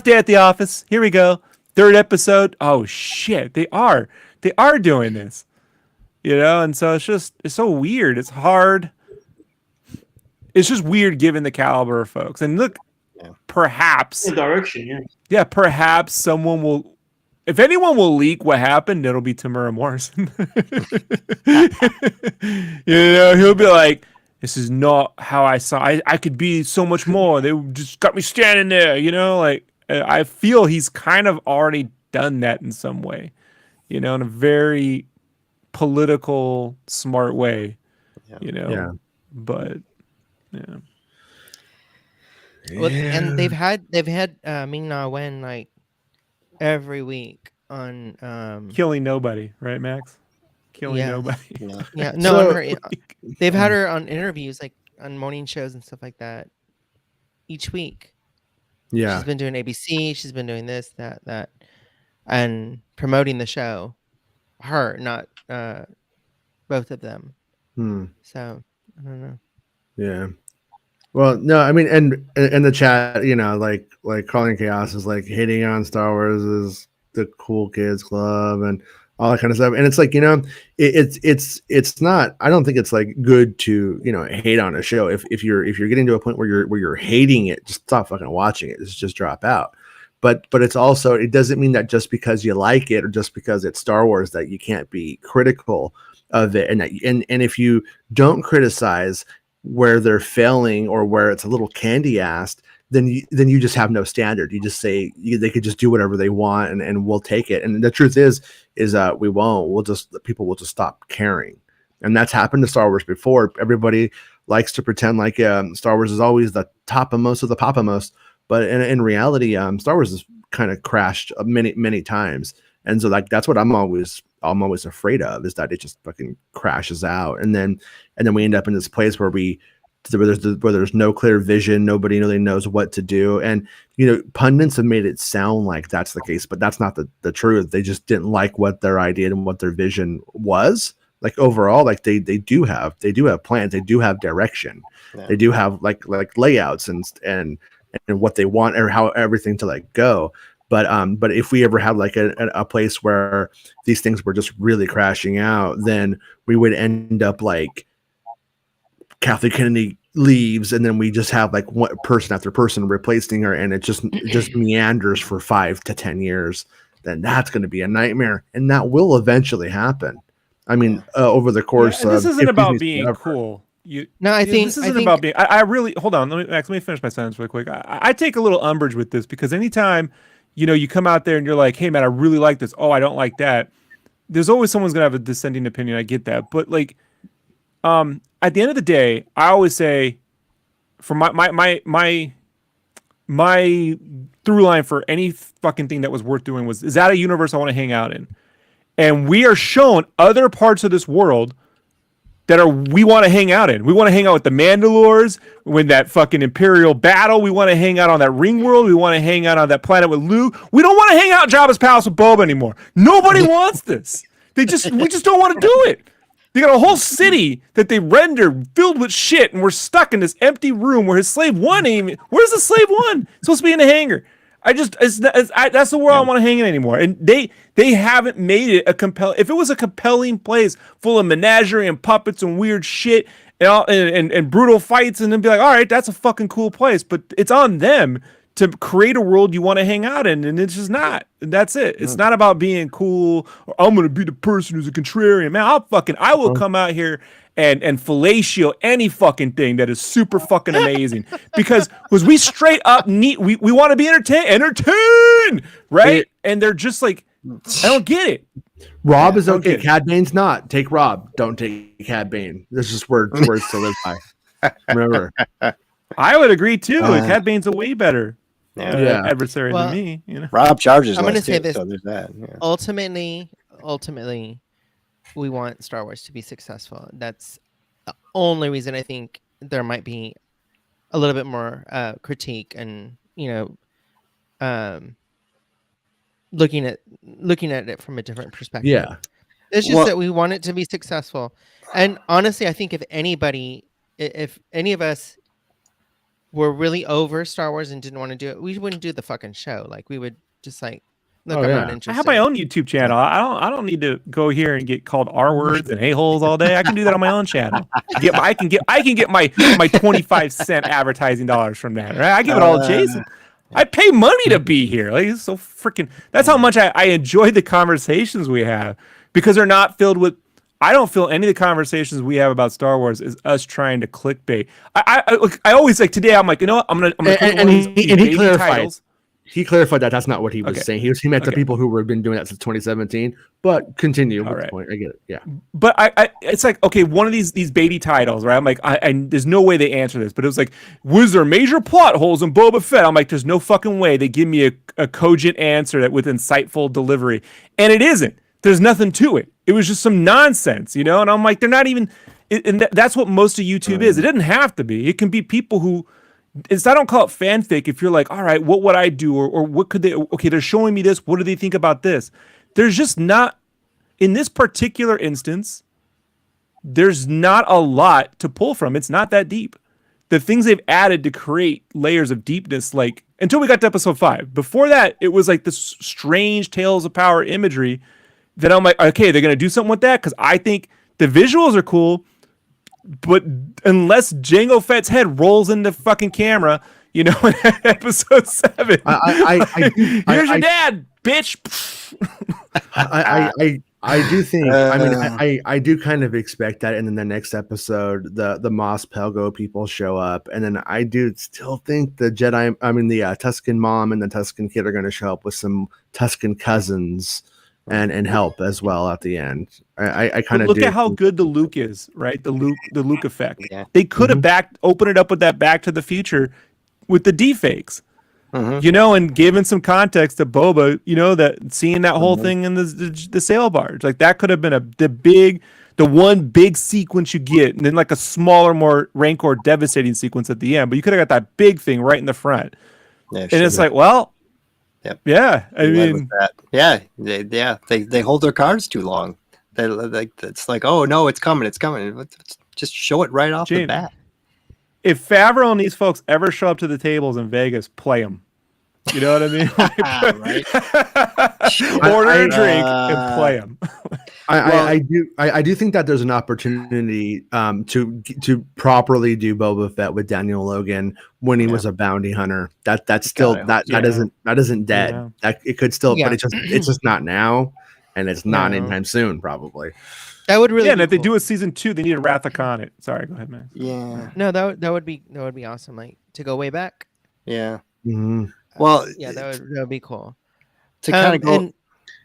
day at the office. Here we go. Third episode. Oh shit, they are doing this, you know." And so it's so weird. It's hard. It's just weird given the caliber of folks. And look, perhaps The direction, yeah, perhaps someone will. If anyone will leak what happened, it'll be Tamura Morrison. You know, he'll be like, "This is not how I saw. I could be so much more. They just got me standing there." You know, like I feel he's kind of already done that in some way. You know, in a very political, smart way. You know, Yeah. but yeah. Well, and they've had Ming-Na Wen like every week on Killing nobody, right, Max? Killing Yeah. nobody. yeah no So- on her, they've had her on interviews like on morning shows and stuff like that each week. Yeah. She's been doing ABC, she's been doing this, that, and promoting the show. Her, not both of them. So I don't know. Yeah. Well, no, I mean, and in the chat, you know, like Calling Chaos is like hating on Star Wars is the cool kids club and all that kind of stuff. And it's like, you know, it's not. I don't think it's like good to, you know, hate on a show. If you're getting to a point where you're hating it, just stop fucking watching it. Just drop out. But it's also, it doesn't mean that just because you like it or just because it's Star Wars that you can't be critical of it. And if you don't criticize where they're failing or where it's a little candy-assed, then you just have no standard. You just say they could just do whatever they want and we'll take it. And the truth is we won't. People will just stop caring. And that's happened to Star Wars before. Everybody likes to pretend like Star Wars is always the topmost of the popmost, but in reality, Star Wars has kind of crashed many times. And so like that's what I'm always afraid of, is that it just fucking crashes out, and then we end up in this place where there's no clear vision, nobody really knows what to do, and you know, pundits have made it sound like that's the case, but that's not the truth. They just didn't like what their idea and what their vision was. Like overall, like they do have plans, they do have direction, they do have like layouts and what they want or how everything to like go. But if we ever had like a place where these things were just really crashing out, then we would end up like Kathleen Kennedy leaves, and then we just have like one person after person replacing her, and it just meanders for 5 to 10 years. Then that's going to be a nightmare, and that will eventually happen. I mean, over the course of this isn't about being cool. I think this isn't about being. I really hold on. Let me finish my sentence real quick. I take a little umbrage with this because anytime, you know, you come out there and you're like, "Hey man, I really like this. Oh, I don't like that." There's always someone's gonna have a dissenting opinion. I get that, but like, at the end of the day, I always say, for my through line for any fucking thing that was worth doing is that a universe I want to hang out in? And we are shown other parts of this world that we want to hang out in. We want to hang out with the Mandalores, when that fucking Imperial battle. We want to hang out on that ring world. We want to hang out on that planet with Luke. We don't want to hang out in Jabba's palace with Boba anymore. Nobody wants this. We just don't want to do it. They got a whole city that they rendered filled with shit, and we're stuck in this empty room where his slave one where's the slave one? It's supposed to be in a hangar. That's the world I want to hang in anymore. And they haven't made it a compelling. If it was a compelling place full of menagerie and puppets and weird shit and brutal fights, and then be like, all right, that's a fucking cool place. But it's on them to create a world you want to hang out in, and it's just not. And that's it. It's not about being cool, or I'm gonna be the person who's a contrarian. Man, I will come out here and fellatio any fucking thing that is super fucking amazing. because we straight up need we want to be entertained, right? And they're just like, I don't get it. Rob is okay. Cad Bane's not. Take Rob. Don't take Cad Bane. There's just words to live by. Remember. I would agree too. Cad Bane's a way better adversary than me. You know? Rob charges. I'm going to say this. So there's that. Yeah. Ultimately, we want Star Wars to be successful. That's the only reason I think there might be a little bit more critique and, looking at it from a different perspective. Yeah. It's just that we want it to be successful. And honestly, I think if any of us were really over Star Wars and didn't want to do it, we wouldn't do the fucking show. Like, we would just like, look, I'm not interested. I have my own YouTube channel. I don't need to go here and get called R words and a-holes all day. I can do that on my own channel. I can get my 25-cent advertising dollars from that. Right? I give it all to Jason. I pay money to be here. Like, it's so freaking. That's how much I enjoy the conversations we have, because they're not filled with. I don't feel any of the conversations we have about Star Wars is us trying to clickbait. I always like today. I'm like, you know what? I'm gonna and he clarified. He clarified that that's not what he was saying. He meant the people who have been doing that since 2017. But continue with the point. I get it. Yeah. But it's like, okay, one of these baity titles, right? I'm like, there's no way they answer this. But it was like, was there major plot holes in Boba Fett? I'm like, there's no fucking way they give me a cogent answer that with insightful delivery, and it isn't. There's nothing to it. It was just some nonsense, And I'm like, they're not even. And that's what most of YouTube is. It doesn't have to be. It can be people who. I don't call it fanfic if you're like, all right, what would I do? Or what could they, okay, they're showing me this. What do they think about this? There's just not, in this particular instance, there's not a lot to pull from. It's not that deep. The things they've added to create layers of deepness, like, until we got to episode 5. Before that, it was like this strange Tales of Power imagery that I'm like, okay, they're going to do something with that? Because I think the visuals are cool. But unless Jango Fett's head rolls into fucking camera, in episode 7, here's your dad, bitch. I do think. I do kind of expect that, and then the next episode, the Moss Pelgo people show up, and then I do still think the Jedi. The Tusken mom and the Tusken kid are going to show up with some Tusken cousins. And help as well at the end. I kind of look at how good the Luke is, right? The Luke effect. Yeah. They could have opened it up with that Back to the Future with the deepfakes, and given some context to Boba, that seeing that whole thing in the sail barge, like that could have been the one big sequence you get, and then like a smaller, more Rancor devastating sequence at the end. But you could have got that big thing right in the front, and it's like, well. Yep. Yeah, I mean, they hold their cards too long. They like, it's like, oh no, it's coming. Just show it right off the bat. If Favreau and these folks ever show up to the tables in Vegas, play them. You know what I mean? Order a drink and play them. I do think that there's an opportunity to properly do Boba Fett with Daniel Logan when he was a bounty hunter. That's still that isn't dead. Yeah. That it could still, but it's just not now, and it's not anytime soon probably. That would really and if they do a season 2, they need a Wrath of Khan it. Sorry, go ahead, man. Yeah. No, that would be awesome. Like, to go way back. Yeah. Mm-hmm. Well, that would be cool. To kind of go.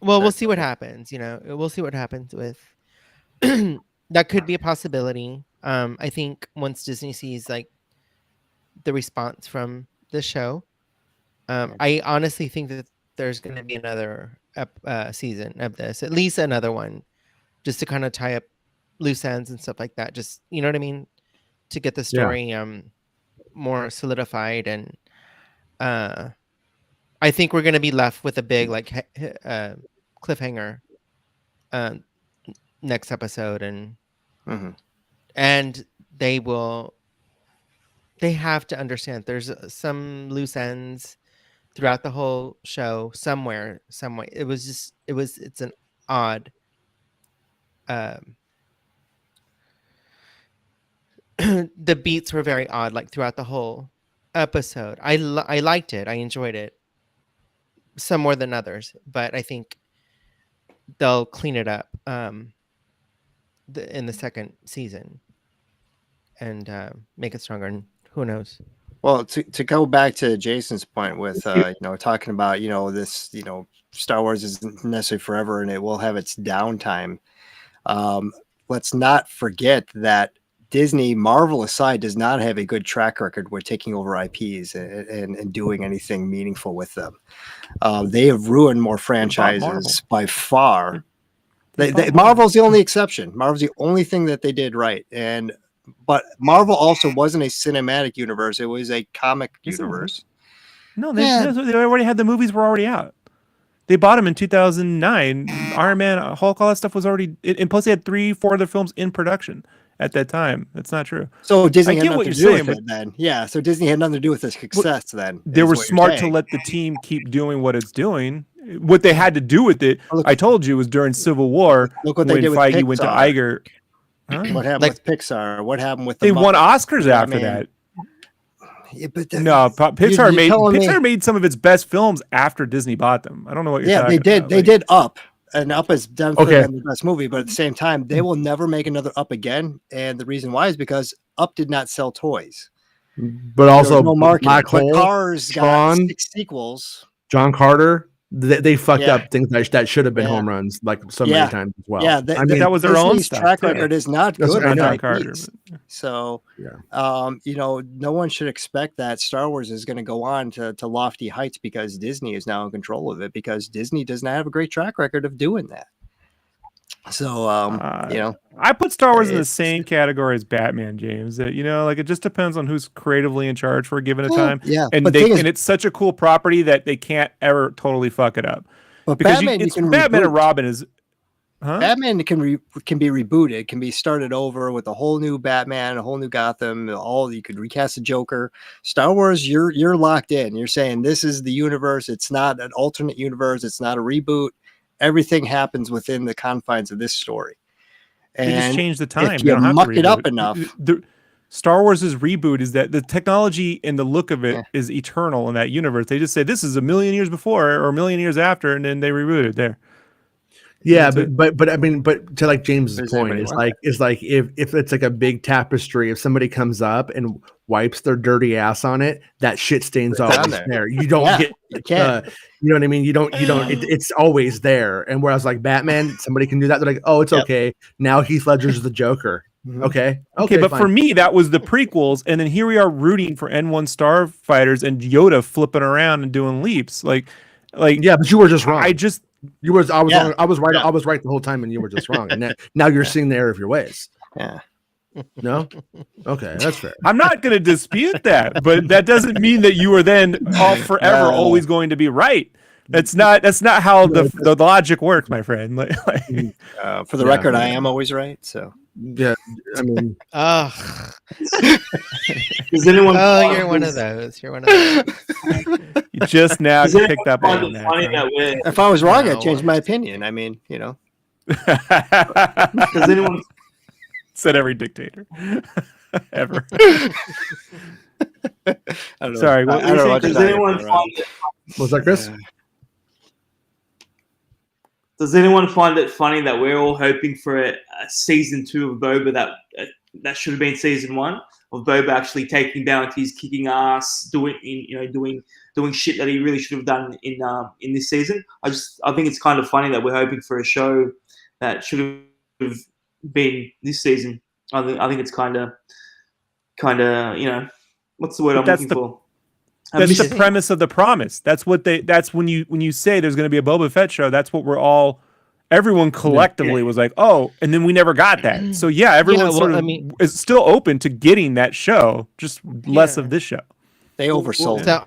We'll see what happens. We'll see what happens with. That could be a possibility. I think once Disney sees like the response from the show, I honestly think that there's going to be another season of this, at least another one, just to kind of tie up loose ends and stuff like that. Just, you know what I mean, to get the story more solidified, and I think we're going to be left with a big like cliffhanger next episode, and and they have to understand there's some loose ends throughout the whole show, somewhere, some way. It's an odd. The beats were very odd, like throughout the whole episode. I liked it. I enjoyed it. Some more than others, but I think they'll clean it up in the second season and make it stronger. And who knows? Well, to go back to Jason's point with talking about this Star Wars isn't necessarily forever and it will have its downtime. Let's not forget that Disney, Marvel aside, does not have a good track record with taking over IPs and doing anything meaningful with them. They have ruined more franchises by far. Marvel's the only exception. Marvel's the only thing that they did right. But Marvel also wasn't a cinematic universe. It was a comic universe. No, they already had the movies were already out. They bought them in 2009. Iron Man, Hulk, all that stuff was already... And plus they had 3-4 other films in production at that time. That's not true. So Disney had nothing to do with it then. Yeah, so Disney had nothing to do with the success then. They were smart to let the team keep doing what it's doing. What they had to do with it, I told you, was during Civil War when Feige went to Iger. Huh? What happened with Pixar? What happened with they won Oscars after that? Yeah, but Pixar made some of its best films after Disney bought them. I don't know what you're talking about. They did Up, and Up is definitely the best movie. But at the same time, they will never make another Up again. And the reason why is because Up did not sell toys. But also, no marketing. Black Hole, Cars got 6 sequels. John Carter. They fucked up things that should have been home runs like so many times as well. Yeah, that was their own track record is not good on IPs. So, no one should expect that Star Wars is going to go on to lofty heights because Disney is now in control of it, because Disney does not have a great track record of doing that. So, I put Star Wars in the same category as Batman, James. That it just depends on who's creatively in charge for a given time. Yeah, and it's such a cool property that they can't ever totally fuck it up. But because Batman and Robin is. Batman can be rebooted, can be started over with a whole new Batman, a whole new Gotham. You could recast the Joker. Star Wars, you're locked in. You're saying this is the universe. It's not an alternate universe. It's not a reboot. Everything happens within the confines of this story. And they just change the time. If you muck it up enough. Star Wars' reboot is that the technology and the look of it is eternal in that universe. They just say this is 1,000,000 years before or 1,000,000 years after, and then they reboot it there. Yeah, but I mean, but to like James's point, it's like if it's like a big tapestry, if somebody comes up and wipes their dirty ass on it, that shit stains always there. You don't get, you know what I mean? You don't. It's always there. And whereas like Batman, somebody can do that. They're like, oh, it's okay. Now Heath Ledger's the Joker. Okay, but fine. for me, that was the prequels, and then here we are rooting for N1 starfighters and Yoda flipping around and doing leaps. Like, yeah, but you were just wrong. I was wrong. I was right. I was right the whole time, and you were just wrong. And now you're seeing the error of your ways. Yeah. No. Okay, that's fair. I'm not going to dispute that, but that doesn't mean that you are then forever always going to be right. That's not how the logic works, my friend. For the record, I am always right. So yeah, I mean, does anyone? Oh, you're one of those. You're one of those. You just now picked up on that. If I was wrong, I'd change my opinion. I mean, Does anyone? Said every dictator ever. Sorry. Does anyone find it? Was that Chris? Does anyone find it funny that we're all hoping for a season 2 of Boba that should have been season 1 of Boba actually taking bounties, kicking ass, doing shit that he really should have done in this season? I think it's kind of funny that we're hoping for a show that should have been this season. I think it's kind of what's the word I'm looking for? That's the premise of the promise. That's when you say there's going to be a Boba Fett show. That's what everyone collectively was like, oh, and then we never got that. So yeah, everyone is still open to getting that show, just less of this show. They oversold. So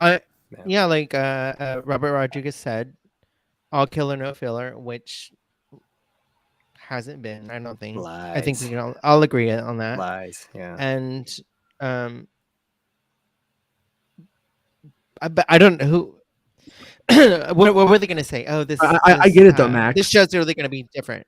like Robert Rodriguez said, all killer, no filler, which hasn't been. I don't think. Lies. I think we can all agree on that. Lies. Yeah. And I don't know who. what were they going to say? Oh, I get it though, Max. This show's really going to be different.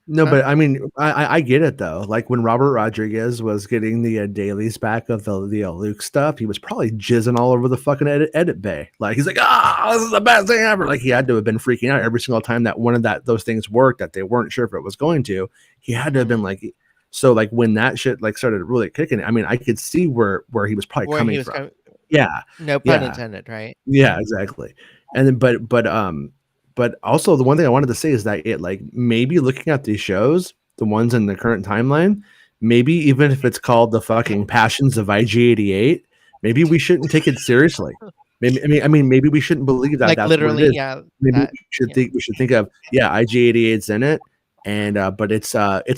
No, Huh? but I mean, I get it though. Like when Robert Rodriguez was getting the dailies back of the Luke stuff, he was probably jizzing all over the fucking edit bay. Like he's like, this is the best thing ever. Like he had to have been freaking out every single time that one of those things worked that they weren't sure if it was going to. He had to have been like, so like when that shit like started really kicking. I mean, I could see where he was probably coming from. Yeah, no pun intended, right? Yeah, exactly. And then, but also the one thing I wanted to say is that it like maybe looking at these shows, the ones in the current timeline, maybe even if it's called the fucking Passions of IG-88, maybe we shouldn't take it seriously. Maybe I mean maybe we shouldn't believe that. Like that's literally, what it is. yeah. Maybe we should think of IG-88's in it, and but it's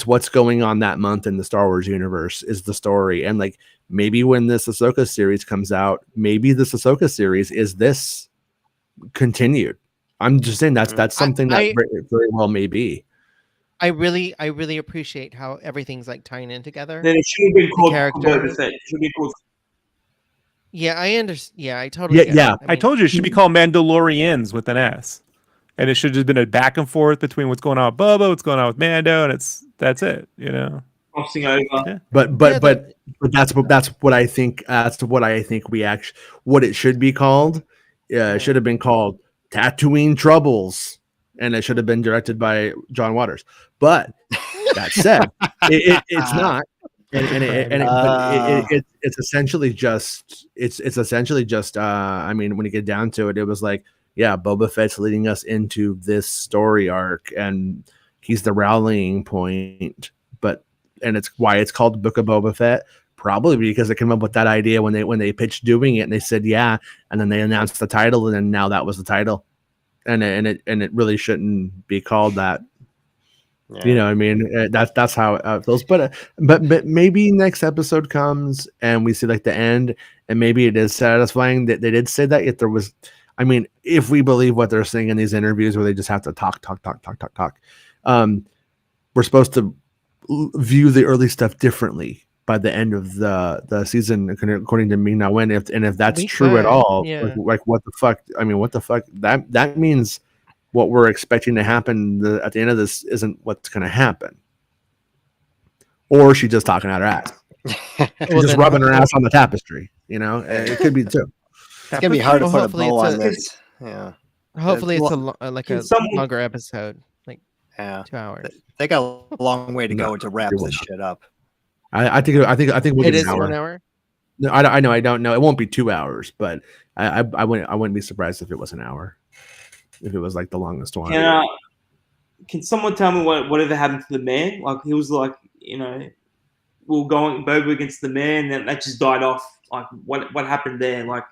what's going on that month in the Star Wars universe is the story, and like maybe when this Ahsoka series comes out, maybe this Ahsoka series is this continued. I'm just saying that's something that very well may be. I really appreciate how everything's like tying in together. Then it should have been called character. Boba Fett. It should be called. Yeah, I understand. Yeah, I totally. Get yeah. it. I told you it should be called Mandalorians with an S, and it should have just been a back and forth between what's going on with Boba, what's going on with Mando, and that's it. You know. Crossing over. Yeah. But that's what I think. That's what I think what it should be called. It should have been called Tatooine Troubles, and it should have been directed by John Waters. But that said, it's not, and it's essentially just I mean, when you get down to it, it was like, yeah, Boba Fett's leading us into this story arc, and he's the rallying point. And it's why it's called Book of Boba Fett. Probably because they came up with that idea when they pitched doing it, and they said yeah, and then they announced the title, and then now that was the title, and it really shouldn't be called that. Yeah. You know what I mean? That's how it feels. But maybe next episode comes and we see like the end, and maybe it is satisfying that they did say that. If there was, I mean, if we believe what they're saying in these interviews where they just have to talk, we're supposed to view the early stuff differently by the end of the season, according to me. Now, if that's true at all, like what the fuck? I mean, what the fuck? That means what we're expecting to happen at the end of this isn't what's going to happen. Or she's just talking out her ass. She's just rubbing her ass on the tapestry. You know, it could be too. It's gonna be hard to put a bow on this. Yeah. Hopefully, it's a longer episode, like 2 hours. They got a long way to go to wrap this shit up. I think we'll it get is an hour. 1 hour. No, I know. I don't know. It won't be 2 hours, but I wouldn't be surprised if it was an hour. If it was like the longest one. Can someone tell me whatever happened to the man? Like he was like, you know, we were going Boba against the man, and that just died off. Like what happened there? Like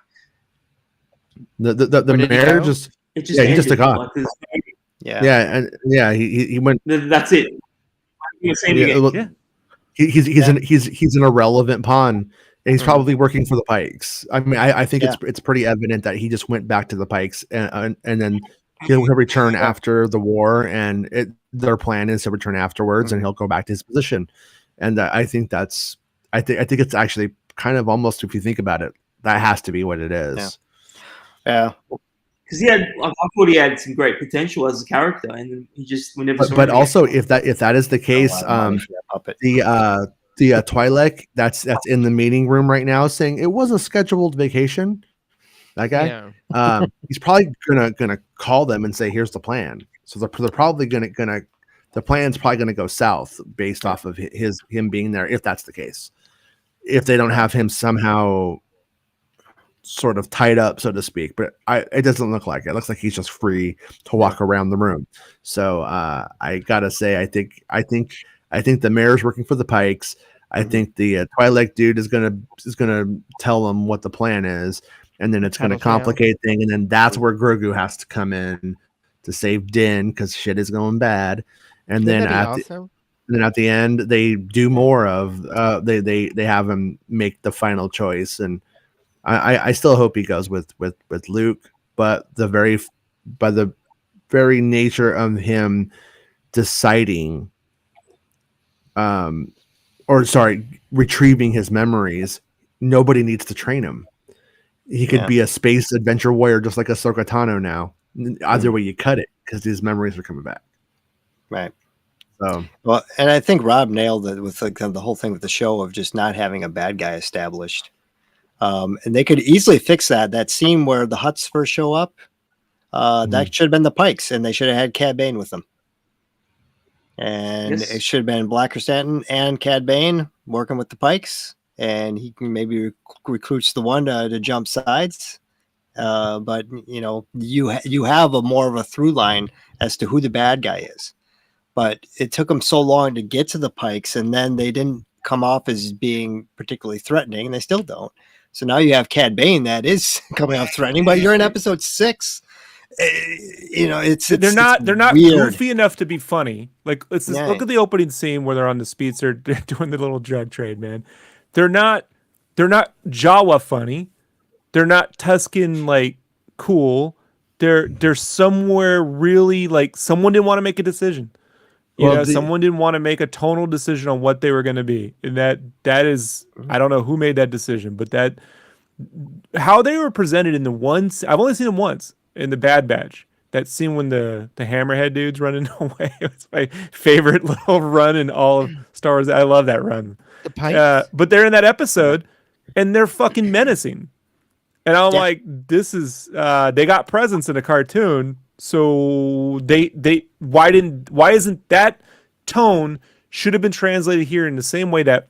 the mayor just he just took off. Like, he went. That's it. He's an irrelevant pawn. And he's probably working for the Pikes. I mean, I think it's pretty evident that he just went back to the Pikes, and then he'll return after the war, and their plan is to return afterwards, and he'll go back to his position. And I think I think it's actually kind of almost, if you think about it, that has to be what it is. Yeah. Because I thought he had some great potential as a character, and he just whenever. But also, if that is the case, the Twi'lek that's in the meeting room right now saying it was a scheduled vacation. That guy, he's probably gonna call them and say, "Here's the plan." So they're probably gonna the plan's probably gonna go south based off of him being there, if that's the case. If they don't have him somehow sort of tied up, so to speak, but it doesn't look like it. It looks like he's just free to walk around the room. So I gotta say, I think the mayor's working for the Pikes. I think the Twi'lek dude is gonna tell them what the plan is, and then it's gonna complicate things, and then that's where Grogu has to come in to save Din because shit is going bad. And then at the end, they do more of they have him make the final choice, and I still hope he goes with Luke, but by the very nature of him deciding, retrieving his memories, nobody needs to train him. He could Yeah. be a space adventure warrior just like Ahsoka Tano now. Either way you cut it, because his memories are coming back. Right. So Well, and I think Rob nailed it with like the whole thing with the show of just not having a bad guy established. And they could easily fix that. That scene where the Hutts first show up, that should have been the Pikes, and they should have had Cad Bane with them. And Yes. it should have been Blacker Stanton and Cad Bane working with the Pikes, and he can maybe recruits the one to jump sides. But you know, you have a more of a through line as to who the bad guy is. But it took them so long to get to the Pikes, and then they didn't come off as being particularly threatening, and they still don't. So now you have Cad Bane that is coming off threatening, but you're in episode 6. You know, they're not weird. goofy enough to be funny. Like look at the opening scene where they're on the speedster doing the little drug trade, man. They're not Jawa funny. They're not Tusken like cool. They're somewhere really like someone didn't want to make a decision. Someone didn't want to make a tonal decision on what they were going to be. And that is, I don't know who made that decision, but that how they were presented in the ones I've only seen them once in the Bad Batch. That scene when the hammerhead dude's running away. It's my favorite little run in all of Star Wars. I love that run. The Pikes. But they're in that episode and they're fucking menacing. And I'm like, this is they got presence in a cartoon. So why isn't that tone should have been translated here in the same way that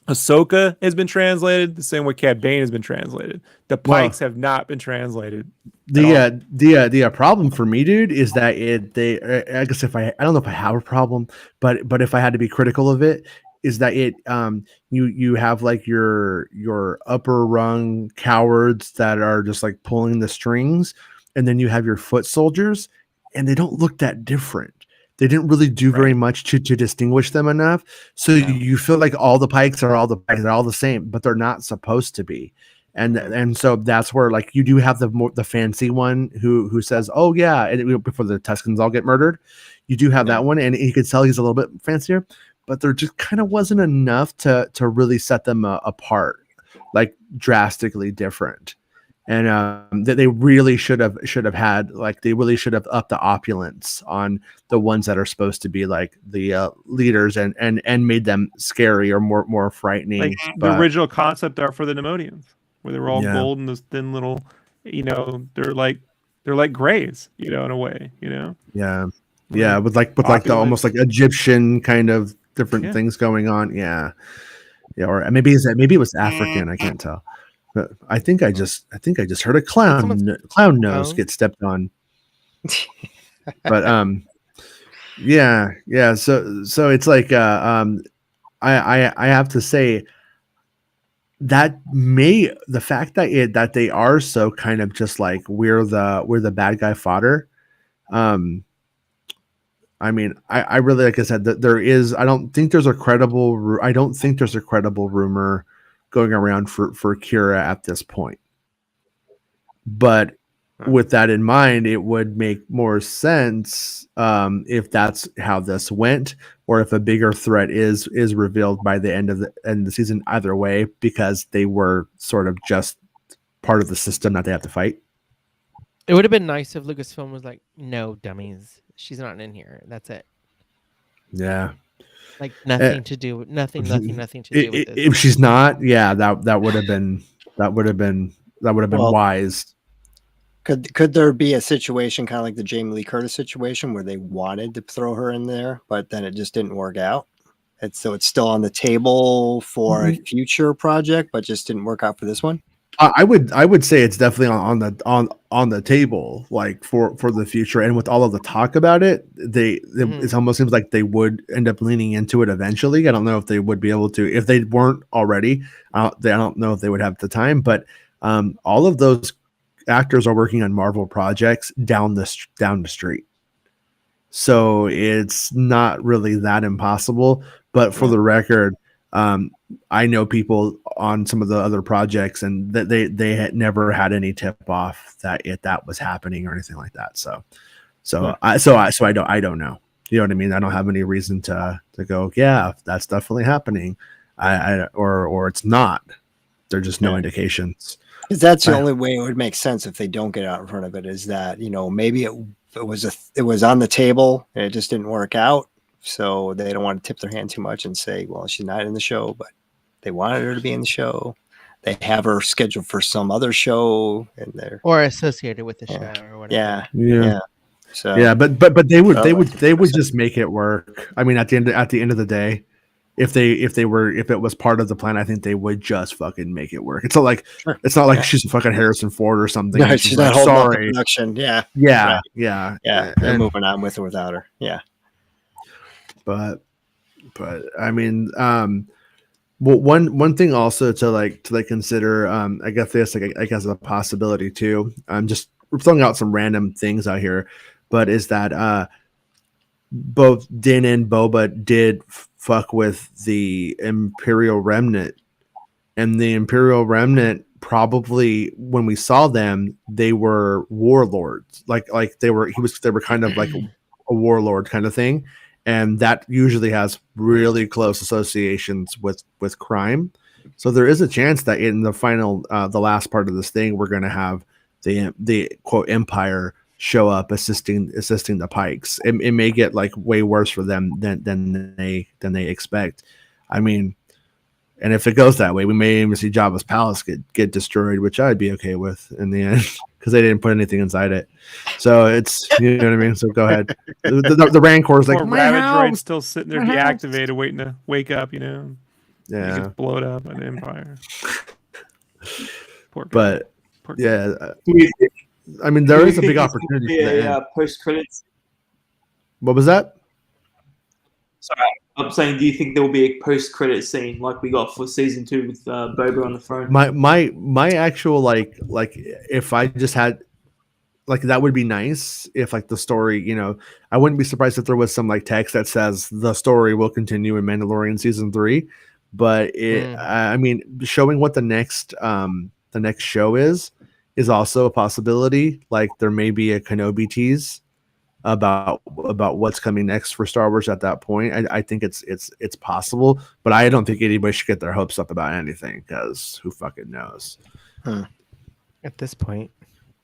Ahsoka has been translated, the same way Cad Bane has been translated. The Pikes have not been translated. The problem for me, dude, is that I guess I don't know if I have a problem, but if I had to be critical of it, is that you have like your upper rung cowards that are just like pulling the strings, and then you have your foot soldiers, and they don't look that different. They didn't really do very much to distinguish them enough. So you feel like all the Pikes are all the same, but they're not supposed to be. And so that's where like you do have the fancy one who says, oh yeah, and before the Tuscans all get murdered, you do have that one, and you could tell he's a little bit fancier, but there just kind of wasn't enough to really set them apart, like drastically different. And that they really should have had, like they really should have upped the opulence on the ones that are supposed to be like the leaders and made them scary or more frightening. Like the original concept art for the Nemodians, where they were all gold and those thin little, they're like grays, in a way, with like the almost like Egyptian kind of different things going on, or maybe it was African, I can't tell. But I think I just heard a clown nose get stepped on. But so it's like I have to say that the fact that they are so kind of just like we're the bad guy fodder. I mean, I really, like I said, that I don't think there's a credible rumor going around for Kira at this point. But with that in mind, it would make more sense if that's how this went, or if a bigger threat is revealed by the end of the season. Either way, because they were sort of just part of the system that they have to fight. It would have been nice if Lucasfilm was like, "No, dummies, she's not in here. That's it." Yeah. Like nothing to do with nothing to do with this. If she's not, that would have been wise. Could there be a situation kind of like the Jamie Lee Curtis situation where they wanted to throw her in there, but then it just didn't work out? And so it's still on the table for a future project, but just didn't work out for this one? I would say it's definitely on the table, like for the future, and with all of the talk about it, it almost seems like they would end up leaning into it eventually. I don't know if they would be able to, if they weren't already. I don't know if they would have the time, but all of those actors are working on Marvel projects down the street, so it's not really that impossible. But for the record, I know people on some of the other projects, and that they had never had any tip off that was happening or anything like that. I don't know. You know what I mean? I don't have any reason to go, yeah, that's definitely happening. Or it's not. There's just no indications. Because that's the Right. only way it would make sense if they don't get out in front of it. Is that maybe it was on the table and it just didn't work out, so they don't want to tip their hand too much and say, well, she's not in the show, but they wanted her to be in the show. They have her scheduled for some other show, and they're or associated with the Yeah. show or whatever. yeah. So Yeah, but they would I like they would 50%. just make it work. I mean, at the end of the day, if it was part of the plan, I think they would just fucking make it work. It's not like Sure. like she's fucking Harrison Ford or something. No, and she's like, not holding up the sorry. production. Yeah, Yeah, Right. yeah, yeah. They're And- moving on with or without her. Yeah. but I mean, well, one thing also to consider, I guess this I guess a possibility too. I'm just throwing out some random things out here, but is that both Din and Boba did fuck with the Imperial Remnant, and the Imperial Remnant probably, when we saw them, they were warlords. Like they were kind of like a warlord kind of thing, and that usually has really close associations with crime. So there is a chance that in the final, the last part of this thing, we're going to have the quote Empire show up assisting the Pikes. It may get like way worse for them than they expect. I mean, and if it goes that way, we may even see Jabba's palace get destroyed, which I'd be okay with in the end because they didn't put anything inside it. So it's, you know what I mean. So go ahead. The Rancor's like, Poor my Ravage house. droid's still sitting there My house. deactivated, waiting to wake up. He Yeah, gets blowed up by the Empire. Poor guy. but Poor guy. yeah, Do you think- I mean do there you is a think big this will opportunity be for the a end. post credits. What was that? Sorry, I'm saying, do you think there will be a post credit scene like we got for season 2 with Boba on the throne? My actual like if I just had like, that would be nice if like the story, I wouldn't be surprised if there was some like text that says the story will continue in Mandalorian season 3, but I mean, showing what the next show is also a possibility. Like there may be a Kenobi tease about what's coming next for Star Wars at that point. I think it's possible, but I don't think anybody should get their hopes up about anything, because who fucking knows. At this point,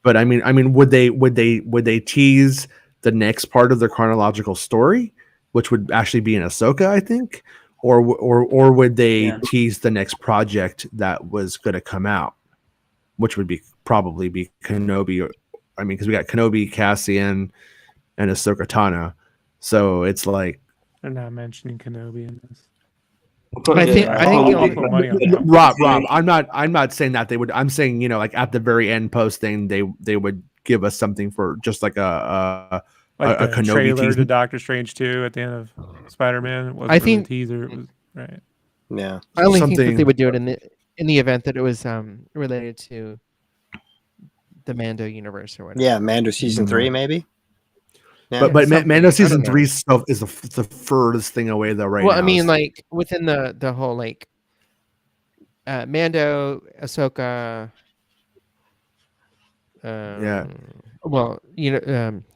But I mean, would they tease the next part of their chronological story, which would actually be in Ahsoka, I think, or would they tease the next project that was going to come out, which would probably be Kenobi. I mean, because we got Kenobi, Cassian, and Ahsoka Tano, so it's like They're not mentioning Kenobi in this. I think I'll put money on that. Rob. I'm not saying that they would. I'm saying, like at the very end post thing, they would give us something for just like a Like the Kenobi trailer tease. to Doctor Strange 2 at the end of Spider-Man. It wasn't I really think- a teaser. It was right. Yeah. I only think that Something- they would do it in the event that it was related to the Mando universe or whatever. Yeah. Mando season 3, maybe. Yeah. But something. Mando I season don't know. 3 stuff is the furthest thing away though right Well, now. I mean, like within the whole like Mando, Ahsoka. Yeah. Well,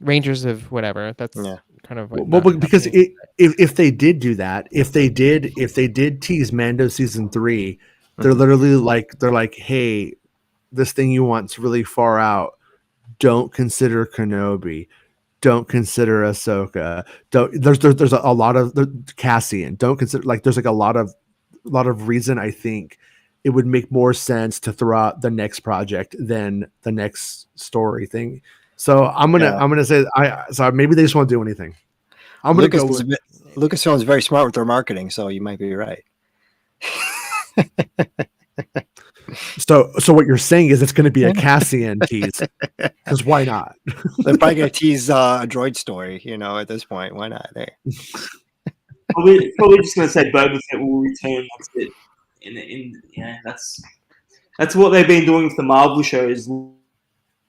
Rangers of whatever. That's Yeah. kind of what Well, not because happening. if they did do that, if they did tease Mando season 3, they're literally like, hey, this thing you want's really far out. Don't consider Kenobi. Don't consider Ahsoka. There's a lot of Cassian. Don't consider, like, there's like a lot of reason. I think it would make more sense to throw out the next project than the next story thing. So I'm gonna say so maybe they just won't do anything. I'm gonna go with Lucasfilm's very smart with their marketing, so you might be right. so what you're saying is it's going to be a Cassian tease, because why not? They're probably gonna tease a droid story, at this point. Why not? Hey. Probably just gonna say Boba Fett will return. That's it. That's what they've been doing with the Marvel shows.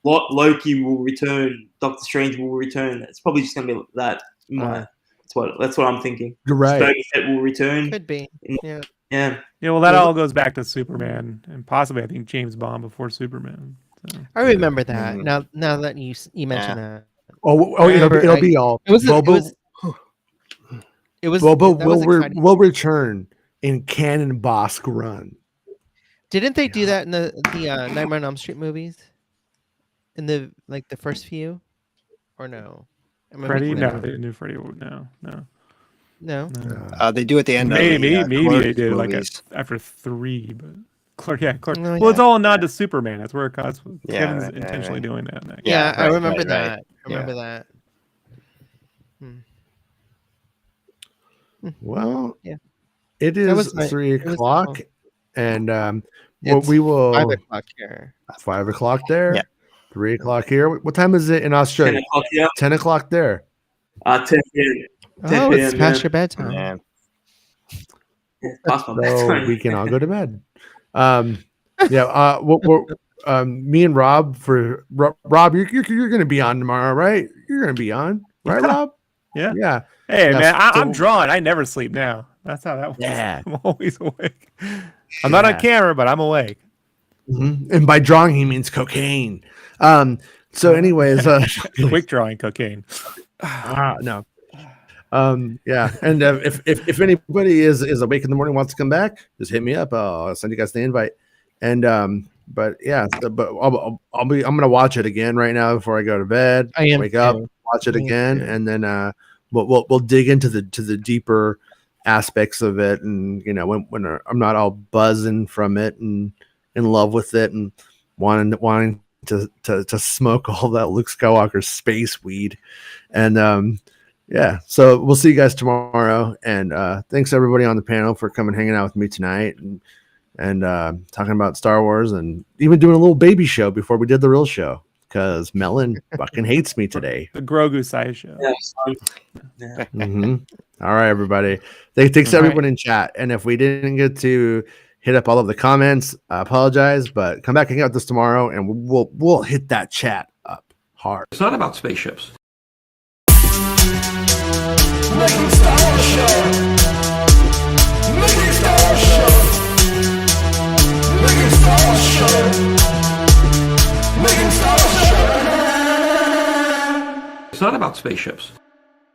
Loki will return. Doctor Strange will return. It's probably just gonna be that. That's what I'm thinking. You're right. Boba Fett will return. Could be. Yeah. Yeah. Yeah, well, that all goes back to Superman and possibly, I think, James Bond before Superman. So. I remember that. Mhm. Now that you mention that. It'll be all. It was. Boba It was. Boba that was exciting. will return in Canon Bosk run. Didn't they do that in the Nightmare on Elm Street movies? In the first few, or no? Am I Freddy? making that No, up? they didn't do Freddy. No. No. They do at the end. Maybe of the, they Clerks did movies. after 3, but Clark. Yeah, Clark. Oh, Well, yeah. it's all a nod to Superman. That's where Kevin's right, intentionally right. doing that. Next. Yeah, I right, remember right, that. right. I remember that. Well, Yeah. it That is was my- 3 it was o'clock, cool. and It's we will 5:00 here. 5 o'clock there, Yeah. 3 o'clock here. What time is it in 10 Australia? o'clock, yeah. 10 o'clock there. 10 p.m. 10 Oh, it's p.m., past yeah. your bedtime. Man. Yeah, past my So bedtime. we can all go to bed. Me and Rob Rob, you're gonna be on tomorrow, right? You're gonna be on, right, Rob? Yeah. Yeah. Hey, Yeah, man, I'm so- drawing. I never sleep now. That's how that works. Yeah. I'm always awake. I'm not on Yeah. camera, but I'm awake. Mhm. And by drawing, he means cocaine. So, anyways, Quick drawing cocaine. no. Yeah. And if anybody is awake in the morning, wants to come back, just hit me up. I'll send you guys the invite. And but yeah, but I'm gonna watch it again right now before I go to bed. I am Wake up, too. watch it Me again, too. and then we'll dig into the deeper aspects of it, and when I'm not all buzzing from it and in love with it and wanting to smoke all that Luke Skywalker space weed. And yeah, so we'll see you guys tomorrow, and thanks everybody on the panel for coming hanging out with me tonight and talking about Star Wars, and even doing a little baby show before we did the real show, because Melon fucking hates me today. The Grogu size show. Yeah, so, yeah. All right, everybody. Thanks All everyone in chat. And if we didn't get to hit up all of the comments, I apologize, but come back and hang out with us tomorrow, and we'll hit that chat up hard. It's not about spaceships. Making Star Wars Show. Making Star Wars Show. Making Star Wars Show. Making Star Wars Show. It's not about spaceships.